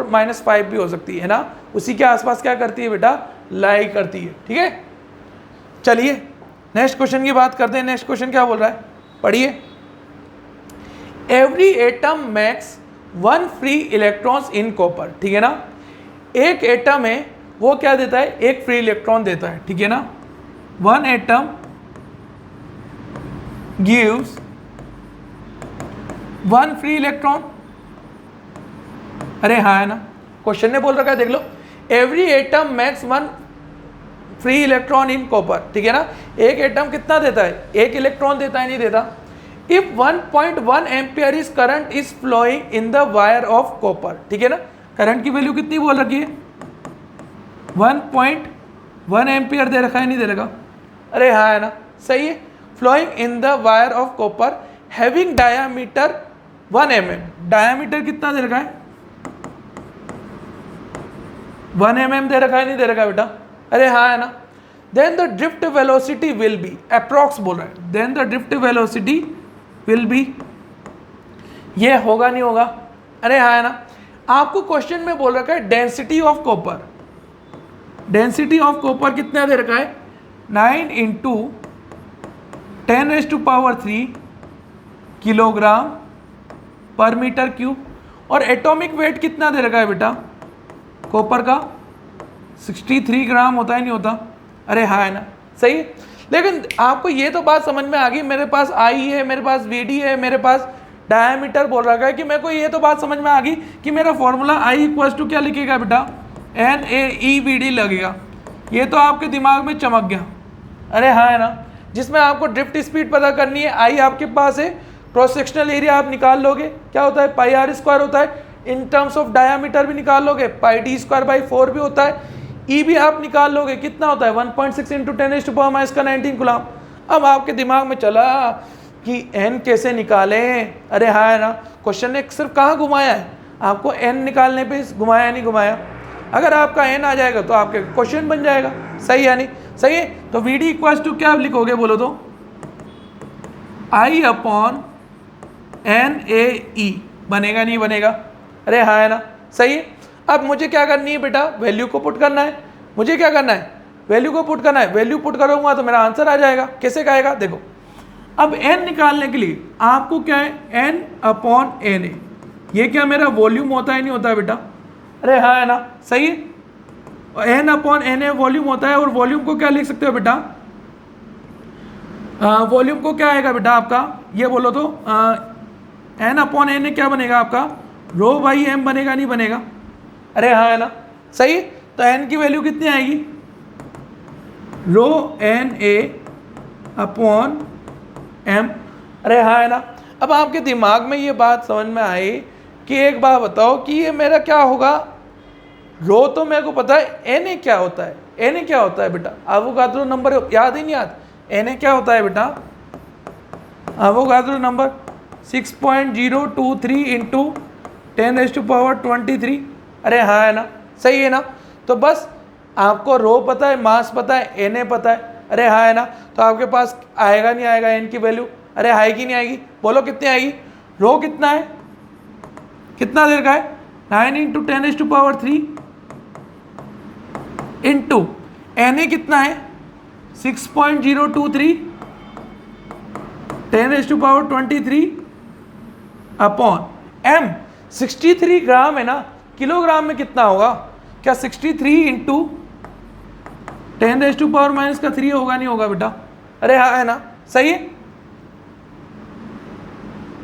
-5 भी हो सकती है ना, उसी के आसपास क्या करती है बेटा? लाई करती है, ठीक है। चलिए नेक्स्ट क्वेश्चन की बात करते हैं। नेक्स्ट क्वेश्चन क्या बोल रहा है, पढ़िए। Every atom makes 1 free electrons in copper, ठीक है ना? एक एटम है वो क्या देता है? 1 फ्री इलेक्ट्रॉन देता है, ठीक है ना? 1 एटम गिव्स 1 फ्री इलेक्ट्रॉन। अरे हाँ है ना, क्वेश्चन ने बोल रखा है, देख लो। Every atom makes 1 free electron in copper, ठीक है ना? एक एटम कितना देता है? 1 इलेक्ट्रॉन देता है, नहीं देता? If 1.1 ampere is current is flowing in the wire of copper, ठीक है ना? करंट की वैल्यू कितनी बोल रखी है? 1.1 एम्पियर दे रखा है, नहीं दे रखा? अरे हाँ है ना, सही है। Flowing in the wire of copper having diameter 1 mm। Diameter कितना दे रखा है? 1 mm दे रखा है, नहीं दे रखा बेटा? अरे हाँ है ना। Then the drift velocity will be, approx बोल रहा है, then the drift velocity will be, ये होगा नहीं होगा? अरे हाँ है ना। आपको क्वेश्चन में बोल रखा है density of copper. Density of copper कितना दे रखा है? 9 × 10⁻³ किलोग्राम पर मीटर क्यूब। और एटॉमिक वेट कितना दे रखा है बेटा कॉपर का? 63 ग्राम होता है, नहीं होता? अरे हाँ है ना, सही है। लेकिन आपको ये तो बात समझ में आ गई, मेरे पास आई है, मेरे पास वीडी है, मेरे पास डायमीटर बोल रखा है, कि मेरे को ये तो बात समझ में आ गई कि मेरा फॉर्मूला आई = क्या लिखेगा बेटा? NaEVD लगेगा। ये तो आपके दिमाग में चमक गया। अरे हाँ है ना, जिसमें आपको ड्रिफ्ट स्पीड पता करनी है, आई आपके पास है, क्रॉस सेक्शनल एरिया आप निकाल लोगे, क्या होता है? πr² होता है। इन टर्म्स ऑफ डायामीटर भी निकाल लोगे, πd²/4 भी होता है। ई भी आप निकाल लोगे, कितना होता है? 1.6 × 10⁻⁻19 कूलम। अब आपके दिमाग में चला कि n कैसे निकालें? अरे हाँ है ना, क्वेश्चन ने सिर्फ कहाँ घुमाया है? आपको n निकालने पे घुमाया, नहीं घुमाया? अगर आपका n आ जाएगा तो आपके क्वेश्चन बन जाएगा, सही है नहीं? सही है। तो VD = क्या लिखोगे बोलो तो? I/NaE बनेगा, नहीं बनेगा? अरे हाँ है ना, सही है। अब मुझे क्या करनी है बेटा? वैल्यू को पुट करना है। मुझे क्या करना है? वैल्यू को पुट करना है। वैल्यू पुट करूँगा तो मेरा आंसर आ जाएगा। कैसे आएगा? देखो, अब n निकालने के लिए आपको क्या है? N/Na। ये क्या मेरा वॉल्यूम होता है, नहीं होता है बेटा? अरे हाँ है ना, सही है। N/Na वॉल्यूम होता है, और वॉल्यूम को क्या लिख सकते हो बेटा? वॉल्यूम को क्या आएगा बेटा आपका? ये बोलो तो N/Na क्या बनेगा आपका? ρ/m बनेगा, नहीं बनेगा? अरे हाँ है ना, सही। तो n की वैल्यू कितनी आएगी? ρNa/m M. अरे हाँ है ना। अब आपके दिमाग में ये बात समझ में आई कि एक बात बताओ कि ये मेरा क्या होगा, रो तो मेरे को पता है, एन ए क्या होता है, एन ए क्या होता है बेटा, एवोगाद्रो नंबर याद ही नहीं याद, एन ए क्या होता है बेटा, एवोगाद्रो नंबर 6.023 इंटू 10⁻23। अरे हाँ है ना, सही है ना। तो बस आपको रो पता है, मास पता है, एन ए पता है, अरे हाँ है ना। तो आपके पास आएगा नहीं आएगा एन की वैल्यू, अरे आएगी नहीं आएगी, बोलो कितनी आएगी। रो कितना है, कितना देर का है, 9 इंटू 10⁻3 इंटू एन ए कितना है 6.023 10⁻23 अपॉन एम 63 ग्राम है ना, किलोग्राम में कितना होगा, क्या 63 इंटू 10⁻³ होगा, नहीं होगा बेटा, अरे हाँ है ना, सही है।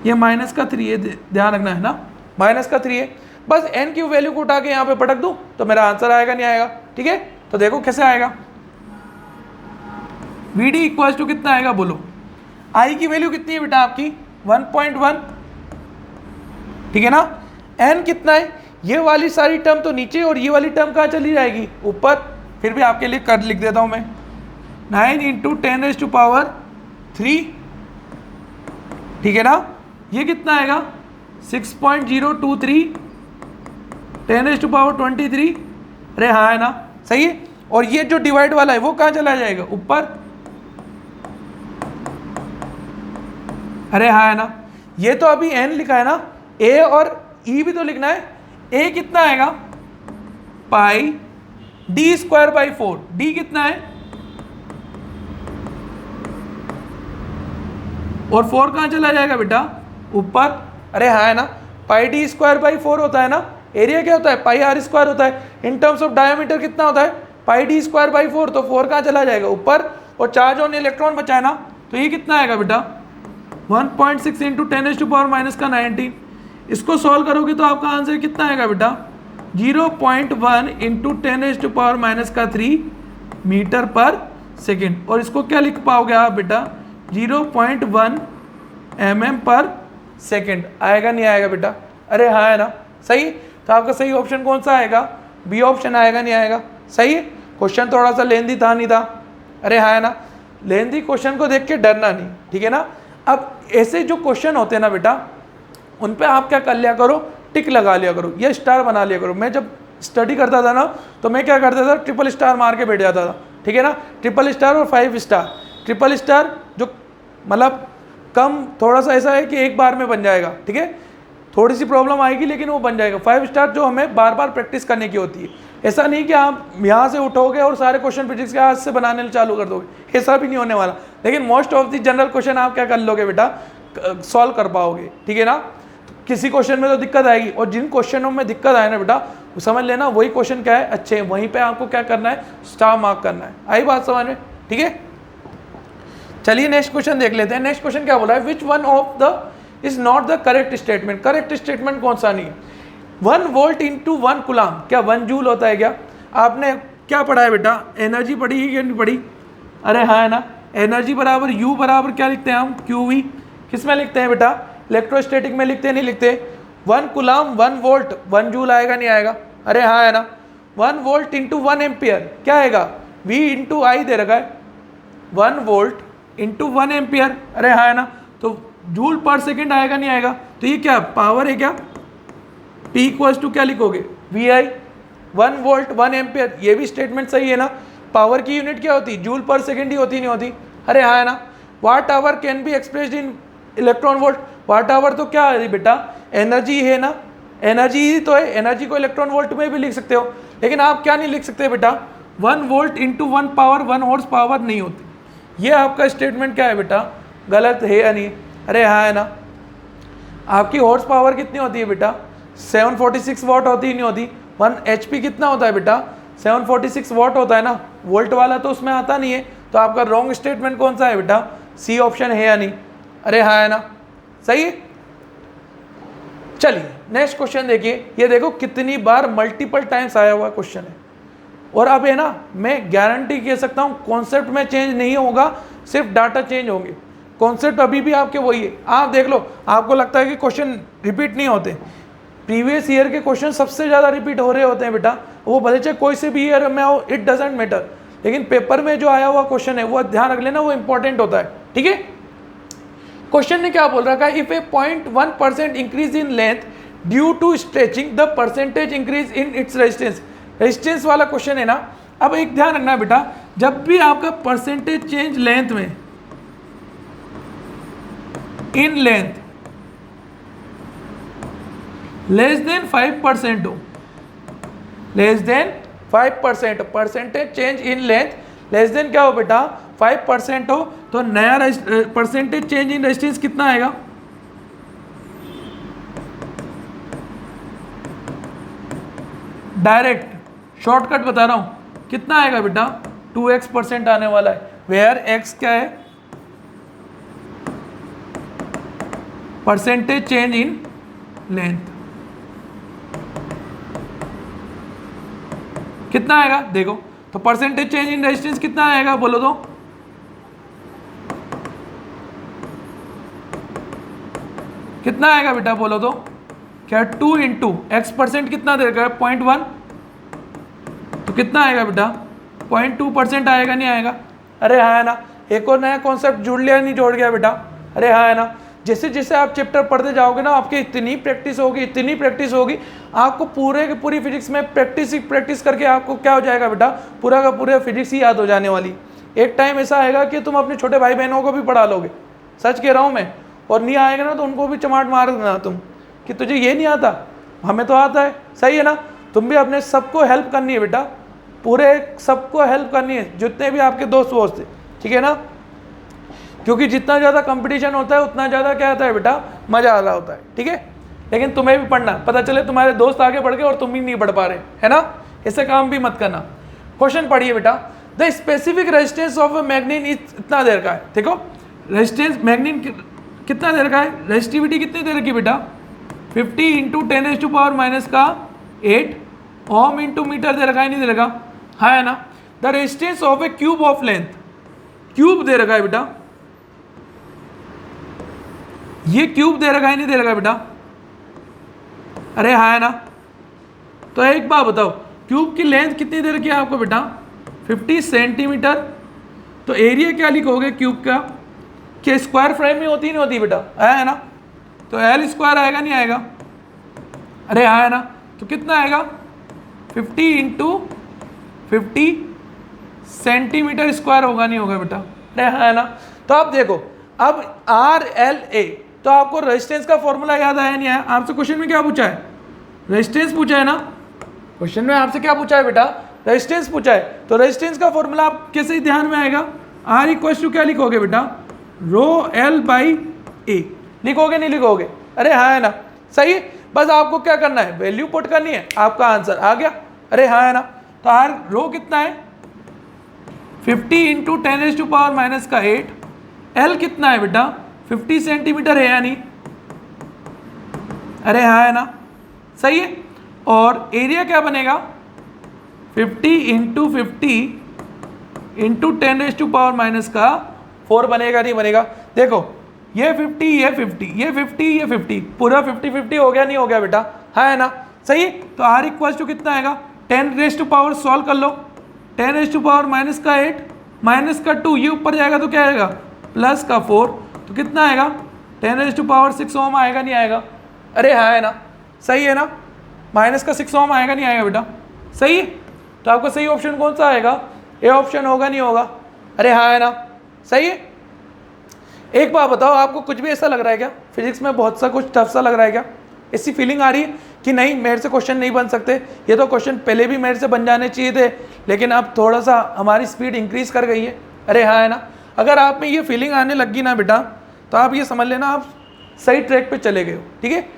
ये -3 है, ध्यान रखना है ना, -3 है। बस n की वैल्यू को उठा के यहाँ पे पटक दूं तो मेरा आंसर आएगा नहीं आएगा, ठीक है। तो देखो कैसे आएगा, VD इक्वल टू कितना आएगा बोलो, I की वैल्यू कितनी है बेटा आपकी 1.1, ठीक है ना। n कितना है, ये वाली सारी टर्म तो नीचे और ये वाली टर्म कहाँ चली जाएगी ऊपर, फिर भी आपके लिए कर लिख देता हूँ मैं 9 इंटू 10⁻3, ठीक है ना। ये कितना आएगा 6.023 10⁻23, अरे हाँ है ना, सही है। और ये जो डिवाइड वाला है वो कहाँ चला जाएगा ऊपर, अरे हाँ है ना। ये तो अभी n लिखा है ना, a और e भी तो लिखना है। a कितना आएगा पाई d²/4, d कितना है और 4 कहाँ चला जाएगा बेटा ऊपर, अरे हाँ है ना। पाई d²/4 होता है ना, एरिया क्या होता है पाई r² होता है, इन टर्म्स ऑफ डायमीटर कितना होता है पाई d²/4, तो 4 कहाँ चला जाएगा ऊपर, और चार्ज ऑन इलेक्ट्रॉन बचा है ना, तो ये कितना आएगा बेटा 1.6 इंटू 10⁻⁻⁹। इसको सॉल्व करोगे तो आपका आंसर कितना आएगा बेटा 0.1 इंटू 10⁻⁻³ मीटर पर सेकेंड, और इसको क्या लिख पाओगे आप बेटा 0.1 mm पर सेकेंड, आएगा नहीं आएगा बेटा, अरे हाँ है ना, सही। तो आपका सही ऑप्शन कौन सा आएगा, बी ऑप्शन आएगा नहीं आएगा, सही है। क्वेश्चन थोड़ा सा लेंदी था नहीं था, अरे हाँ है ना, लेंदी क्वेश्चन को देख के डरना नहीं, ठीक है ना। अब ऐसे जो क्वेश्चन होते हैं ना बेटा, उन पे आप क्या कर लिया करो, टिक लगा लिया करो या स्टार बना लिया करो। मैं जब स्टडी करता था ना तो मैं क्या करता था, ट्रिपल स्टार मार के बैठ जाता था, ठीक है ना। ट्रिपल स्टार और 5 स्टार, ट्रिपल स्टार जो मतलब कम थोड़ा सा ऐसा है कि एक बार में बन जाएगा, ठीक है, थोड़ी सी प्रॉब्लम आएगी लेकिन वो बन जाएगा। 5 स्टार जो हमें बार बार प्रैक्टिस करने की होती है, ऐसा नहीं कि आप यहाँ से उठोगे और सारे क्वेश्चन फिजिक्स के हाथ से बनाने चालू कर दोगे, ऐसा भी नहीं होने वाला। लेकिन most of the general question आप क्या कर लोगे बेटा, सॉल्व कर पाओगे, ठीक है ना। किसी क्वेश्चन में तो दिक्कत आएगी, और जिन क्वेश्चनों में दिक्कत आए ना बेटा समझ लेना वही क्वेश्चन क्या है अच्छे हैं, वहीं पे आपको क्या करना है स्टार मार्क करना है। आई बात समझ में, ठीक है। चलिए नेक्स्ट क्वेश्चन देख लेते हैं। नेक्स्ट क्वेश्चन क्या बोला है, which one of the is not the correct statement. Correct statement कौन सा नहीं है। 1 वोल्ट इंटू 1 कूलम, क्या 1 जूल होता है क्या। आपने क्या पढ़ा है बेटा, एनर्जी पढ़ी है क्या नहीं पढ़ी, अरे हाँ है ना। एनर्जी बराबर यू बराबर क्या लिखते हैं हम, QV। किस में लिखते हैं बेटा, इलेक्ट्रोस्टैटिक में लिखते हैं, नहीं लिखते। 1 कूलम 1 वोल्ट 1 जूल आएगा नहीं आएगा, अरे हाँ है ना। 1 वोल्ट इंटू 1 एम्पियर क्या आएगा, V इंटू आई दे रखा है, 1 वोल्ट इंटू 1 एम्पियर, अरे हाँ है ना। तो जूल पर सेकेंड आएगा नहीं आएगा, तो ये क्या पावर है क्या, P इक्वल्स टू क्या लिखोगे VI। 1 वोल्ट 1 एम्पियर, ये भी स्टेटमेंट सही है ना। पावर की यूनिट क्या होती, जूल पर सेकेंड ही होती नहीं होती, अरे हाँ है ना। Watt hour can be expressed in electron volt. Watt hour तो क्या है बेटा, एनर्जी है ना, एनर्जी ही तो है। एनर्जी को इलेक्ट्रॉन वोल्ट में भी लिख सकते हो, लेकिन आप क्या नहीं लिख सकते बेटा 1 volt into 1 power 1 horse power नहीं होती। ये आपका स्टेटमेंट क्या है बेटा, गलत है या नहीं, अरे हाँ है ना। आपकी हॉर्स पावर कितनी होती है बेटा 746 वॉट होती ही नहीं होती। 1 HP कितना होता है बेटा 746 वॉट होता है ना, वोल्ट वाला तो उसमें आता नहीं है। तो आपका रॉन्ग स्टेटमेंट कौन सा है बेटा, सी ऑप्शन है या नहीं, अरे हाँ है ना, सही है। चलिए नेक्स्ट क्वेश्चन देखिए। ये देखो कितनी बार मल्टीपल टाइम्स आया हुआ क्वेश्चन है, और अब है ना मैं गारंटी कह सकता हूँ कॉन्सेप्ट में चेंज नहीं होगा, सिर्फ डाटा चेंज होंगे। कॉन्सेप्ट अभी भी आपके वही है। आप देख लो, आपको लगता है कि क्वेश्चन रिपीट नहीं होते, प्रीवियस ईयर के क्वेश्चन सबसे ज़्यादा रिपीट हो रहे होते हैं बेटा, वो भले चाहे कोई से भी ईयर में हो, इट डजेंट मैटर, लेकिन पेपर में जो आया हुआ क्वेश्चन है वो ध्यान रख लेना, वो इंपॉर्टेंट होता है, ठीक है। क्वेश्चन ने क्या बोल रखा है, if a 0.1% increase in length due to stretching the percentage increase in its resistance. Resistance वाला क्वेश्चन है ना। अब एक ध्यान रखना बेटा, जब भी आपका परसेंटेज चेंज लेंथ में, इन लेंथ लेस देन 5% हो, less than 5%, percentage change in length less than क्या हो बेटा 5% हो, तो नया परसेंटेज चेंज इन रेजिस्टेंस कितना आएगा, डायरेक्ट शॉर्टकट बता रहा हूं, कितना आएगा बेटा 2x% आने वाला है, वेयर x क्या है, परसेंटेज चेंज इन लेंथ। कितना आएगा देखो, तो परसेंटेज चेंज इन रेजिस्टेंस कितना आएगा बोलो तो, कितना आएगा बेटा बोलो तो, क्या 2 इंटू x% कितना देगा 0.1, तो कितना आएगा बेटा 0.2% आएगा, नहीं आएगा। अरे हाँ है ना, एक और नया कॉन्सेप्ट जुड़ लिया, नहीं जोड़ गया बेटा। अरे हाँ है ना, जैसे जैसे आप चैप्टर पढ़ते जाओगे ना, आपकी इतनी प्रैक्टिस होगी, इतनी प्रैक्टिस होगी, आपको पूरे के पूरी फिजिक्स में प्रैक्टिस करके आपको क्या हो जाएगा बेटा, पूरा का पूरा फिजिक्स ही याद हो जाने वाली। एक टाइम ऐसा आएगा कि तुम अपने छोटे भाई बहनों को भी पढ़ा लोगे, सच कह रहा हूँ मैं, और नहीं आएगा ना तो उनको भी चमाट मार देना तुम कि तुझे ये नहीं आता, हमें तो आता है, सही है ना। तुम भी अपने सबको हेल्प करनी है बेटा, पूरे सबको हेल्प करनी है, जितने भी आपके दोस्त वोस्त थे, ठीक है ना, क्योंकि जितना ज़्यादा कंपटीशन होता है उतना ज़्यादा क्या आता है बेटा, मज़ा आ रहा होता है, ठीक है। लेकिन तुम्हें भी पढ़ना, पता चले तुम्हारे दोस्त आगे बढ़ गए और तुम ही नहीं बढ़ पा रहे, है ना, इससे काम भी मत करना। क्वेश्चन पढ़िए बेटा, द स्पेसिफिक रेजिस्टेंस ऑफ मैग्नीन इतना देर का है, देखो रेजिस्टेंस मैग्नीन कितना देर का है, रेजिस्टिविटी कितनी देर की बेटा 50 इंटू 10⁻⁻8 ओम इंटू मीटर दे रखा है, नहीं दे रखा, हाँ है ना। The resistance of a cube of length, cube दे रखा है बेटा, ये क्यूब दे रखा है, नहीं दे रखा बेटा, अरे हाँ है ना। तो एक बात बताओ, क्यूब की लेंथ कितनी दे रखी है आपको बेटा 50 सेंटीमीटर, तो एरिया क्या लिखोगे क्यूब का, क्या स्क्वायर फ्रेम में होती नहीं होती बेटा, है ना, तो एल स्क्वायर आएगा नहीं आएगा, अरे हाँ है ना। तो कितना आएगा 50 इंटू 50 सेंटीमीटर स्क्वायर होगा नहीं होगा बेटा, अरे हाँ है ना। तो आप देखो, अब RLA, तो आपको रेजिस्टेंस का फॉर्मूला याद आया नहीं आया, आपसे क्वेश्चन में क्या पूछा है, रेजिस्टेंस पूछा है ना, क्वेश्चन में आपसे क्या पूछा है बेटा, रेजिस्टेंस पूछा है, तो रेजिस्टेंस का फॉर्मूला आप कैसे ध्यान में आएगा, R इक्वल्स टू क्या लिखोगे बेटा ρL/A, लिखोगे नहीं लिखोगे, अरे हाँ है ना, सही है। बस आपको क्या करना है, वैल्यू पुट करनी है, आपका आंसर आ गया, अरे हाँ है ना। तो R रो कितना है 50 इंटू 10⁻⁻8, L कितना है बेटा 50 सेंटीमीटर है या नहीं, अरे हाँ है ना, सही है। और एरिया क्या बनेगा 50 इंटू 50 इंटू 10⁻⁻4 बनेगा नहीं बनेगा, देखो ये 50 ये 50 ये 50 ये 50 पूरा 50-50 हो गया नहीं हो गया बेटा, हाँ है ना, सही है। तो R इक्वल्स टू कितना आएगा 10⁻, सॉल्व कर लो, 10⁻⁻8 माइनस का 2, ये ऊपर जाएगा तो क्या आएगा प्लस का 4, तो कितना आएगा 10⁻6 ओम आएगा नहीं आएगा, अरे हाँ है ना, सही है ना, माइनस का 6 ओम आएगा नहीं आएगा बेटा, सही है। तो आपका सही ऑप्शन कौन सा आएगा, ए ऑप्शन होगा नहीं होगा, अरे हाँ है ना, सही है। एक बात बताओ, आपको कुछ भी ऐसा लग रहा है क्या फिजिक्स में बहुत सा कुछ टफ सा लग रहा है क्या, ऐसी फीलिंग आ रही है कि नहीं मेरे से क्वेश्चन नहीं बन सकते, ये तो क्वेश्चन पहले भी मेरे से बन जाने चाहिए थे, लेकिन अब थोड़ा सा हमारी स्पीड इंक्रीज कर गई है, अरे हाँ है ना। अगर आप में ये फीलिंग आने लगी ना बेटा, तो आप ये समझ लेना आप सही ट्रैक पे चले गए हो, ठीक है।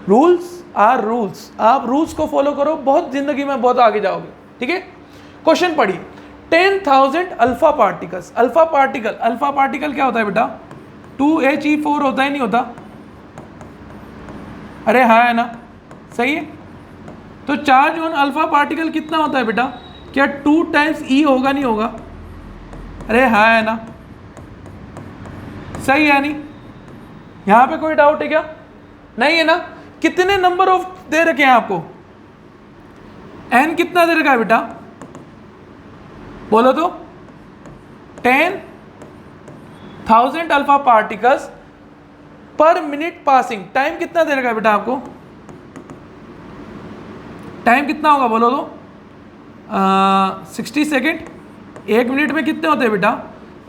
रूल्स आर रूल्स, आप रूल्स को फॉलो करो, बहुत जिंदगी में बहुत आगे जाओगे, ठीक है। क्वेश्चन पढ़िए, 10,000 अल्फा पार्टिकल्स, अल्फा पार्टिकल क्या होता है बेटा 2He4 होता है नहीं होता, अरे हाँ है ना, सही है। तो चार्ज ऑन अल्फा पार्टिकल कितना होता है बेटा, क्या 2 टाइम्स E होगा नहीं होगा, अरे हाँ है ना, सही है नहीं? यहाँ पे कोई डाउट है क्या? नहीं है ना? कितने नंबर ऑफ दे रखे हैं आपको? n कितना दे रखा है बेटा? बोलो तो। 10,000 alpha particles per minute passing. Time कितना दे रखा है बेटा आपको? टाइम कितना होगा बोलो तो? 60 सेकेंड। 1 मिनट में कितने होते हैं बेटा?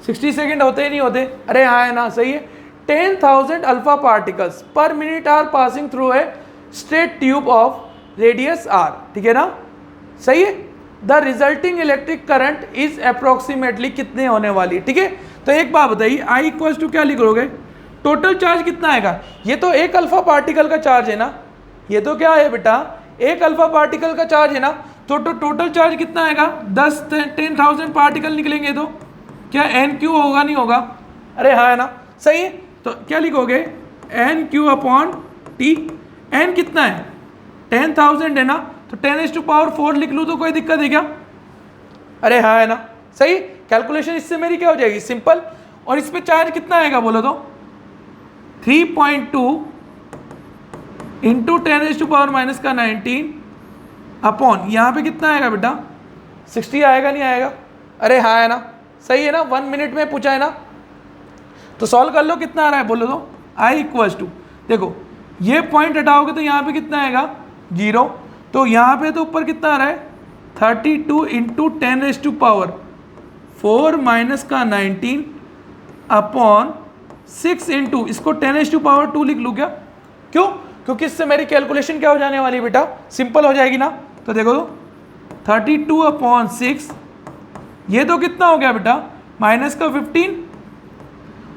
60 सेकेंड होते ही नहीं होते? अरे हाँ है ना, सही है। 10,000 alpha particles per minute are passing through a straight tube of radius R, ठीक है ना? सही है। The resulting electric current is approximately कितने होने वाली, ठीक है? तो एक बात बताइए, आई इक्वल्स टू क्या लिखोगे? टोटल चार्ज कितना आएगा? ये तो एक अल्फा पार्टिकल का चार्ज है ना, ये तो क्या है बेटा? एक अल्फा पार्टिकल का चार्ज है ना, तो टोटल चार्ज कितना आएगा? 10,000 पार्टिकल निकलेंगे तो क्या एन क्यू होगा नहीं होगा? अरे हाँ है ना, सही है। तो क्या लिखोगे? N Q upon T. N कितना है? 10,000 है ना, तो 10⁴ लिख लूँ तो कोई दिक्कत है क्या? अरे हाँ है ना, सही। कैलकुलेशन इससे मेरी क्या हो जाएगी? सिंपल। और इस पे चार्ज कितना आएगा बोलो तो? 3.2 इंटू 10⁻⁻⁻19 अपॉन यहाँ पे कितना आएगा बेटा? 60 आएगा नहीं आएगा? अरे हाँ है ना, सही है ना? 1 मिनट में पूछा है ना, तो सॉल्व कर लो। कितना आ रहा है बोलो तो? आई इक्वल्स टू, देखो ये पॉइंट हटाओगे तो यहाँ पे कितना आएगा? 0। तो यहाँ पे तो ऊपर कितना आ रहा है? 32 इंटू 10⁻⁴ अपॉन 6 इंटू इसको 10⁻² लिख लूँ क्या? क्यों? क्योंकि इससे मेरी कैलकुलेशन क्या हो जाने वाली है बेटा? सिंपल हो जाएगी ना। तो देखो तो 32/6, ये तो कितना हो गया बेटा? -15,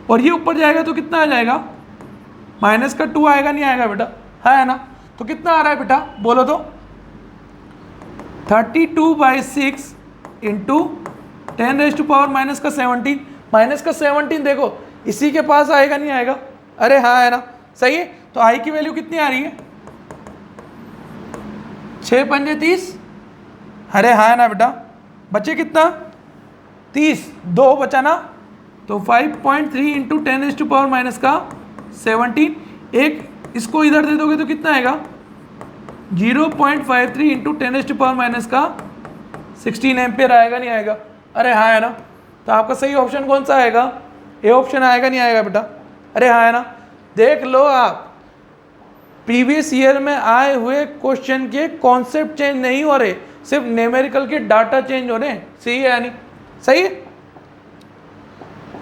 और ये ऊपर जाएगा तो कितना आ जाएगा? -2 आएगा नहीं आएगा बेटा? है ना? तो कितना आ रहा है बेटा बोलो तो? 32/6 इंटू 10⁻⁻17। -17 देखो इसी के पास आएगा नहीं आएगा? अरे हाँ है ना, सही है। तो आई की वैल्यू कितनी आ रही है? 6 पंजे 30। अरे हाँ है ना बेटा? बचे कितना? 30, 2 बचा ना, तो 5.3 इंटू 10⁻⁻17। एक इसको इधर दे दोगे तो कितना आएगा? 0.53 इंटू 10⁻⁻16 एम्पियर आएगा नहीं आएगा? अरे हाँ है ना? तो आपका सही ऑप्शन कौन सा आएगा? ए ऑप्शन आएगा नहीं आएगा बेटा? अरे हाँ है ना? देख लो आप, प्रीवियस ईयर में आए हुए क्वेश्चन के कॉन्सेप्ट चेंज नहीं हो रहे, सिर्फ न्यूमेरिकल के डाटा चेंज हो रहे हैं। सही है या नहीं? सही है।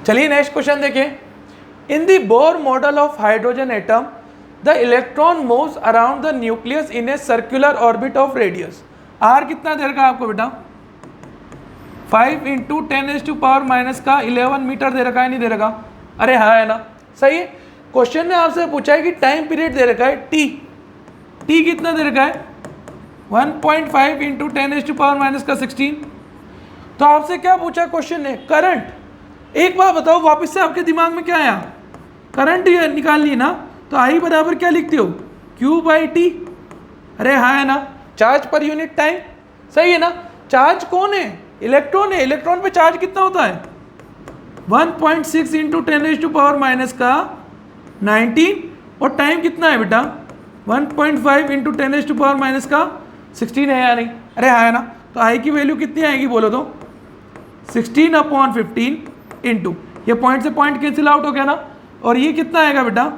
चलिए नेक्स्ट क्वेश्चन देखें। In the Bohr model of hydrogen atom the electron moves around the nucleus in a circular orbit of radius. R कितना दे रखा है आपको बेटा? 5 इंटू 10⁻⁻11 मीटर दे रखा है नहीं दे रखा? अरे हाँ है ना, सही है। क्वेश्चन ने आपसे पूछा है कि टाइम पीरियड दे रखा है टी। टी कितना दे रखा है? 1.5 इंटू 10⁻⁻16। तो आपसे क्या पूछा क्वेश्चन ने? करंट। एक बार बताओ, वापस से आपके दिमाग में क्या आया? करंट निकाल ली ना, तो आई बराबर क्या लिखते हो? Q/T। अरे हाँ है ना, चार्ज पर यूनिट टाइम। सही है ना? चार्ज कौन है? इलेक्ट्रॉन है। इलेक्ट्रॉन पे चार्ज कितना होता है? 1.6 इंटू 10⁻⁻19। और टाइम कितना है बेटा? 1.5 इंटू 10⁻⁻16 है या नहीं? अरे हाँ है ना? तो आई की वैल्यू कितनी आएगी बोलो तो? 16/15 इंटू, ये पॉइंट से पॉइंट कैंसिल आउट हो गया ना, और ये कितना आएगा बेटा?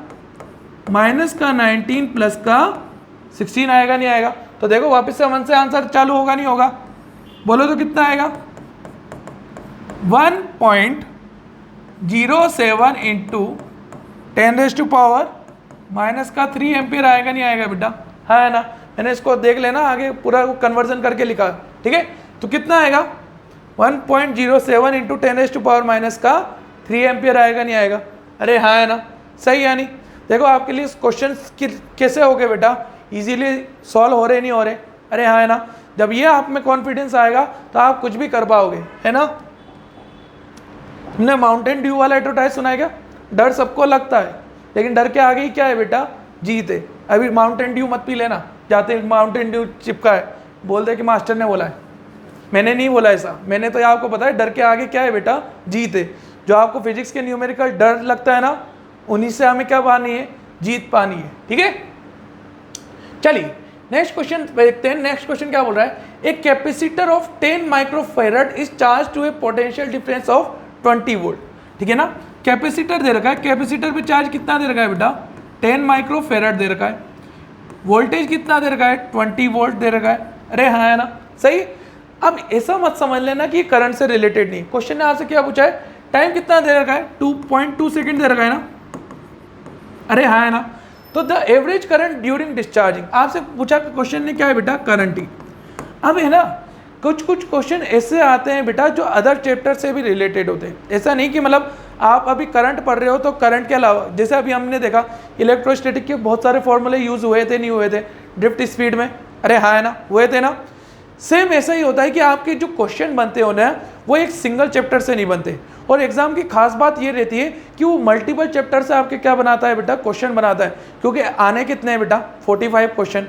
-19 प्लस 16 आएगा नहीं आएगा? तो देखो वापस से 1 से आंसर चालू होगा नहीं होगा? बोलो तो कितना आएगा? 1.07 इंटू 10⁻³ एम्पियर आएगा नहीं आएगा बेटा? है ना? मैंने इसको देख लेना, आगे पूरा कन्वर्जन करके लिखा, ठीक है? तो कितना आएगा? 1.07 इंटू 10⁻³ एम्पियर आएगा नहीं आएगा? अरे हाँ है ना, सही है नहीं? देखो आपके लिए क्वेश्चन कैसे हो गए बेटा? इजीली सॉल्व हो रहे नहीं हो रहे? अरे हाँ है ना? जब ये आप में कॉन्फिडेंस आएगा तो आप कुछ भी कर पाओगे, है ना? हमने माउंटेन ड्यू वाला एडवर्टाइज सुना है क्या? डर सबको लगता है, लेकिन डर के आगे ही क्या है बेटा? जीत है। अभी माउंटेन ड्यू मत पी लेना, जाते माउंटेन ड्यू चिपका है, बोल दे कि मास्टर ने बोला है। मैंने नहीं बोला ऐसा, मैंने तो आपको पता है डर के आगे क्या है बेटा? जीत है। जो आपको फिजिक्स के न्यूमेरिकल डर लगता है ना, उन्हीं से हमें क्या पानी है, जीत पानी है। ठीक है, चलिए नेक्स्ट क्वेश्चन देखते हैं। नेक्स्ट क्वेश्चन क्या बोल रहा है, a capacitor of 10 microfarad is charge to a potential difference of 20 volt. ठीक है ना, कैपेसिटर दे रखा है, कैपेसिटर पे चार्ज कितना दे रखा है बेटा, 10 माइक्रोफेरेड दे रखा है, वोल्टेज कितना दे रखा है, 20 वोल्ट दे रखा है। अरे हाँ है ना, सही। अब ऐसा मत समझ लेना कि करंट से रिलेटेड नहीं, क्वेश्चन ने आपसे क्या पूछा है, टाइम कितना दे रखा है, 2.2 सेकेंड दे रखा है ना। अरे हाँ है ना, तो the average current during discharging, आपसे पूछा क्वेश्चन ने क्या है बेटा, करंट ही। अब है ना, कुछ क्वेश्चन ऐसे आते हैं बेटा जो अदर चैप्टर से भी रिलेटेड होते हैं। ऐसा नहीं कि मतलब आप अभी करंट पढ़ रहे हो तो करंट के अलावा, जैसे अभी हमने देखा इलेक्ट्रोस्टैटिक के बहुत सारे फॉर्मूले यूज हुए थे, नहीं हुए थे ड्रिफ्ट स्पीड में। अरे हाँ है ना, हुए थे ना। सेम ऐसा ही होता है कि आपके जो क्वेश्चन बनते हो ना, वो एक सिंगल चैप्टर से नहीं बनते। और एग्जाम की खास बात ये रहती है कि वो मल्टीपल चैप्टर से आपके क्या बनाता है बेटा, क्वेश्चन बनाता है। क्योंकि आने कितने हैं बेटा, 45 क्वेश्चन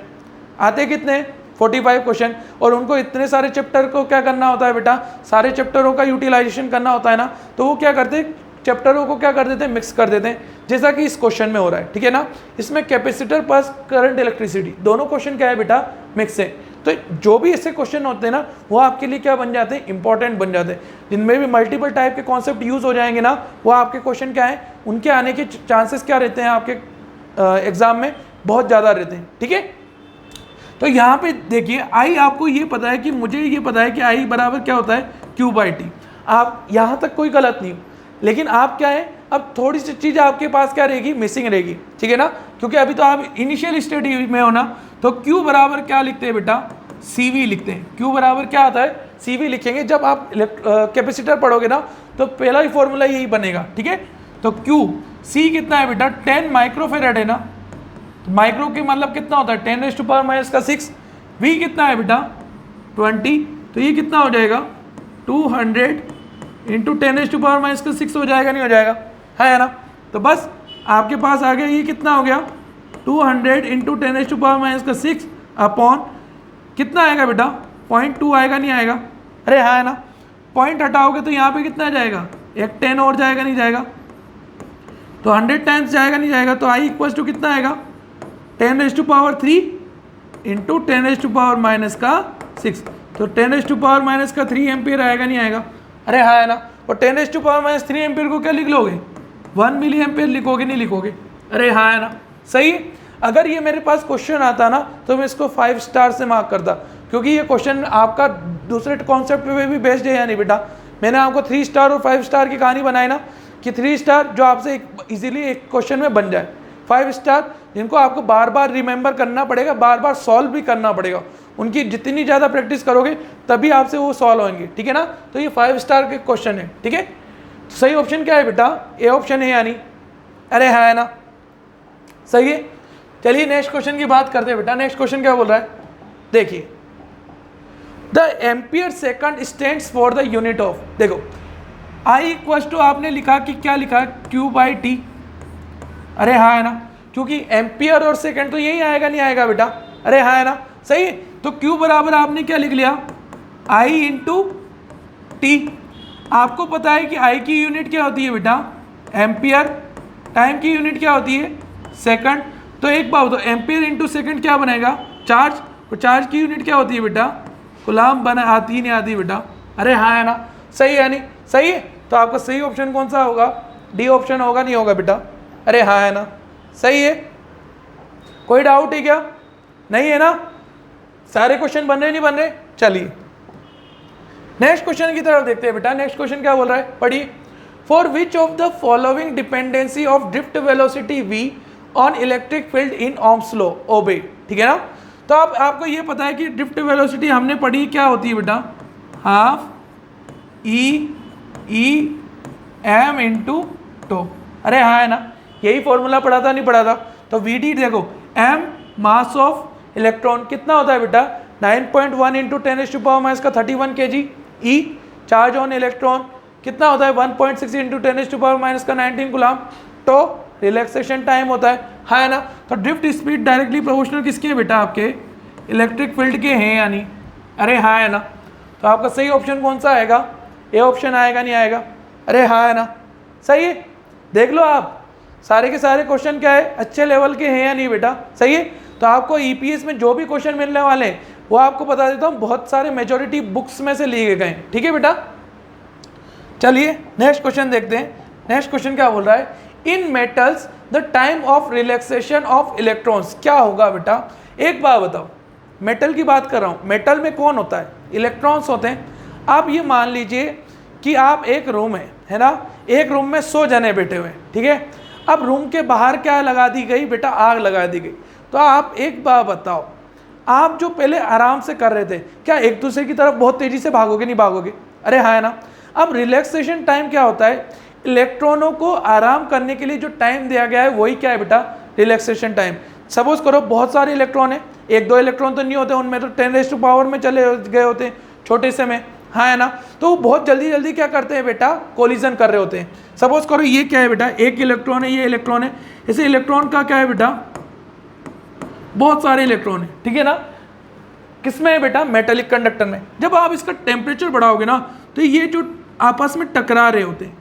आते, कितने 45 क्वेश्चन, और उनको इतने सारे चैप्टर को क्या करना होता है बेटा, सारे चैप्टरों का यूटिलाइजेशन करना होता है ना। तो वो क्या करते हैं, चैप्टरों को क्या कर देते हैं, मिक्स कर देते हैं, जैसा कि इस क्वेश्चन में हो रहा है। ठीक है ना, इसमें कैपेसिटर प्लस करंट इलेक्ट्रिसिटी दोनों क्वेश्चन क्या है बेटा, मिक्स है। तो जो भी ऐसे क्वेश्चन होते हैं ना, वो आपके लिए क्या बन जाते हैं, इंपॉर्टेंट बन जाते हैं। जिनमें भी मल्टीपल टाइप के कॉन्सेप्ट यूज हो जाएंगे ना, वो आपके क्वेश्चन क्या है, उनके आने के चांसेस क्या रहते हैं आपके एग्जाम में, बहुत ज़्यादा रहते हैं। ठीक है, तो यहाँ पे देखिए आई, आपको ये पता है कि मुझे ये पता है कि आई बराबर क्या होता है, Q/T। आप यहाँ तक कोई गलत नहीं हो, लेकिन आप क्या है, अब थोड़ी सी चीज़ आपके पास क्या रहेगी, मिसिंग रहेगी। ठीक है ना, क्योंकि अभी तो आप इनिशियल स्टेज में हो ना। तो Q बराबर क्या लिखते हैं बेटा, CV लिखते हैं। Q बराबर क्या आता है, CV लिखेंगे। जब आप कैपेसिटर पढ़ोगे ना, तो पहला ही फॉर्मूला यही बनेगा। ठीक है, तो Q, C कितना है बेटा, 10 माइक्रोफेरेड है ना, माइक्रो के मतलब कितना होता है, 10⁻⁻⁶। V कितना है बेटा, 20, तो ये कितना हो जाएगा, 200 इंटू 10⁻⁻⁶ हो जाएगा, नहीं हो जाएगा, है ना। तो बस आपके पास आ गया, ये कितना हो गया, 200 इंटू 10⁻⁻⁶ अपॉन कितना आएगा बेटा, 0.2 आएगा, नहीं आएगा। अरे हाँ है ना, पॉइंट हटाओगे तो यहाँ पे कितना जाएगा, एक 10 और जाएगा, नहीं जाएगा। तो 100 टाइम्स जाएगा, नहीं जाएगा। तो आई इक्वल्स टू कितना आएगा, 10⁻³ इंटू 10⁻⁻⁶। तो 10⁻⁻³ एम्पियर आएगा, नहीं आएगा। अरे हाँ है ना, और 10⁻³ एम्पियर को क्या लिख लोगे, 1 मिली एम्पियर लिखोगे, नहीं लिखोगे। अरे हाँ है ना, सही। अगर ये मेरे पास क्वेश्चन आता ना, तो मैं इसको 5 स्टार से मार्क करता, क्योंकि ये क्वेश्चन आपका दूसरे कॉन्सेप्ट पे भी बेस्ड है या नहीं बेटा। मैंने आपको 3 स्टार और 5 स्टार की कहानी बनाई ना, कि 3 स्टार जो आपसे इजीली एक क्वेश्चन में बन जाए, 5 स्टार जिनको आपको बार बार रिमेंबर करना पड़ेगा, बार बार सॉल्व भी करना पड़ेगा। उनकी जितनी ज़्यादा प्रैक्टिस करोगे तभी आपसे वो सॉल्व होंगे। ठीक है ना, तो ये 5 स्टार के क्वेश्चन है। ठीक है, तो सही ऑप्शन क्या है बेटा, ए ऑप्शन है, यानी अरे हाँ है ना, सही है। चलिए नेक्स्ट क्वेश्चन की बात करते हैं बेटा। नेक्स्ट क्वेश्चन क्या बोल रहा है, देखिए, the ampere second stands for the unit of, देखो आई इक्वल्स टू आपने लिखा कि क्या लिखा, Q/T। अरे हाँ है ना, क्योंकि एम्पियर और सेकंड तो यही आएगा, नहीं आएगा बेटा। अरे हाँ है ना, सही। तो Q बराबर आपने क्या लिख लिया, I इंटू टी। आपको पता है कि I की यूनिट क्या होती है बेटा, एम्पियर। टाइम की यूनिट क्या होती है, सेकंड। तो एक बात तो एम्पियर इंटू सेकंड क्या बनेगा, चार्ज। तो चार्ज की यूनिट क्या होती है बेटा, कूलाम बना, आती नहीं आती बेटा। अरे हाँ है ना, सही है, नहीं सही है। तो आपका सही ऑप्शन कौन सा होगा, डी ऑप्शन होगा, नहीं होगा बेटा। अरे हाँ है ना, सही है। कोई डाउट है क्या, नहीं है ना, सारे क्वेश्चन बन रहे नहीं बन रहे। चलिए नेक्स्ट क्वेश्चन की तरफ देखते हैं बेटा। नेक्स्ट क्वेश्चन क्या बोल रहा है, पढ़िए। For which of the following dependency of drift velocity v on electric field in Ohm's law ओबे। ठीक है ना, तो अब आपको ये पता है कि ड्रिफ्ट वेलोसिटी हमने पढ़ी क्या होती है बेटा, half E M into two. अरे हाँ है ना, यही फॉर्मूला पढ़ा था, नहीं पढ़ा था। तो वी डी देखो, एम मास ऑफ इलेक्ट्रॉन कितना होता है बेटा, 9.1 into 10⁻31 kg। E charge on electron कितना होता है, 1.6 इंटू 10⁻19 कूलाम। तो रिलैक्सेशन टाइम होता है ना। तो ड्रिफ्ट स्पीड डायरेक्टली प्रोपोर्शनल किसके है बेटा, आपके इलेक्ट्रिक फील्ड के हैं, यानी अरे हाँ है ना। तो आपका सही ऑप्शन कौन सा आएगा, ए ऑप्शन आएगा, नहीं आएगा। अरे हाँ है ना, सही है, देख लो आप सारे के सारे क्वेश्चन क्या है, अच्छे लेवल के हैं या नहीं बेटा, सही है। तो आपको ईपीएस में जो भी क्वेश्चन मिलने वाले हैं वो आपको बता देता हूँ, बहुत सारे मेजॉरिटी बुक्स में से लिए गए, ठीक है बेटा। चलिए नेक्स्ट क्वेश्चन देखते हैं। नेक्स्ट क्वेश्चन क्या बोल रहा है, in metals the time of relaxation of electrons क्या होगा बेटा। एक बात बताओ, मेटल की बात कर रहा हूँ, मेटल में कौन होता है, इलेक्ट्रॉन्स होते हैं। आप ये मान लीजिए कि आप एक रूम है ना, एक रूम में 100 जने बैठे हुए, ठीक है। अब रूम के बाहर क्या लगा दी गई बेटा, आग लगा दी गई। तो आप एक बात बताओ, आप जो पहले आराम से कर रहे थे, क्या एक दूसरे की तरफ बहुत तेजी से भागोगे, नहीं भागोगे, अरे हाँ है ना। अब रिलैक्सेशन टाइम क्या होता है, इलेक्ट्रॉनों को आराम करने के लिए जो टाइम दिया गया है वही क्या है बेटा, रिलैक्सेशन टाइम। सपोज करो बहुत सारे इलेक्ट्रॉन है, एक दो इलेक्ट्रॉन तो नहीं होते, उनमें तो 10⁻⁴ में चले गए होते हैं, छोटे से में, हाँ है ना। तो वो बहुत जल्दी जल्दी क्या करते हैं बेटा, कोलिजन कर रहे होते हैं। सपोज करो ये क्या है बेटा, एक इलेक्ट्रॉन है, ये इलेक्ट्रॉन है, इसे इलेक्ट्रॉन का क्या है बेटा, बहुत सारे इलेक्ट्रॉन है, ठीक है ना। किसमें है बेटा, मेटेलिक कंडक्टर में। जब आप इसका टेम्परेचर बढ़ाओगे ना तो ये जो आपस में टकरा रहे होते हैं,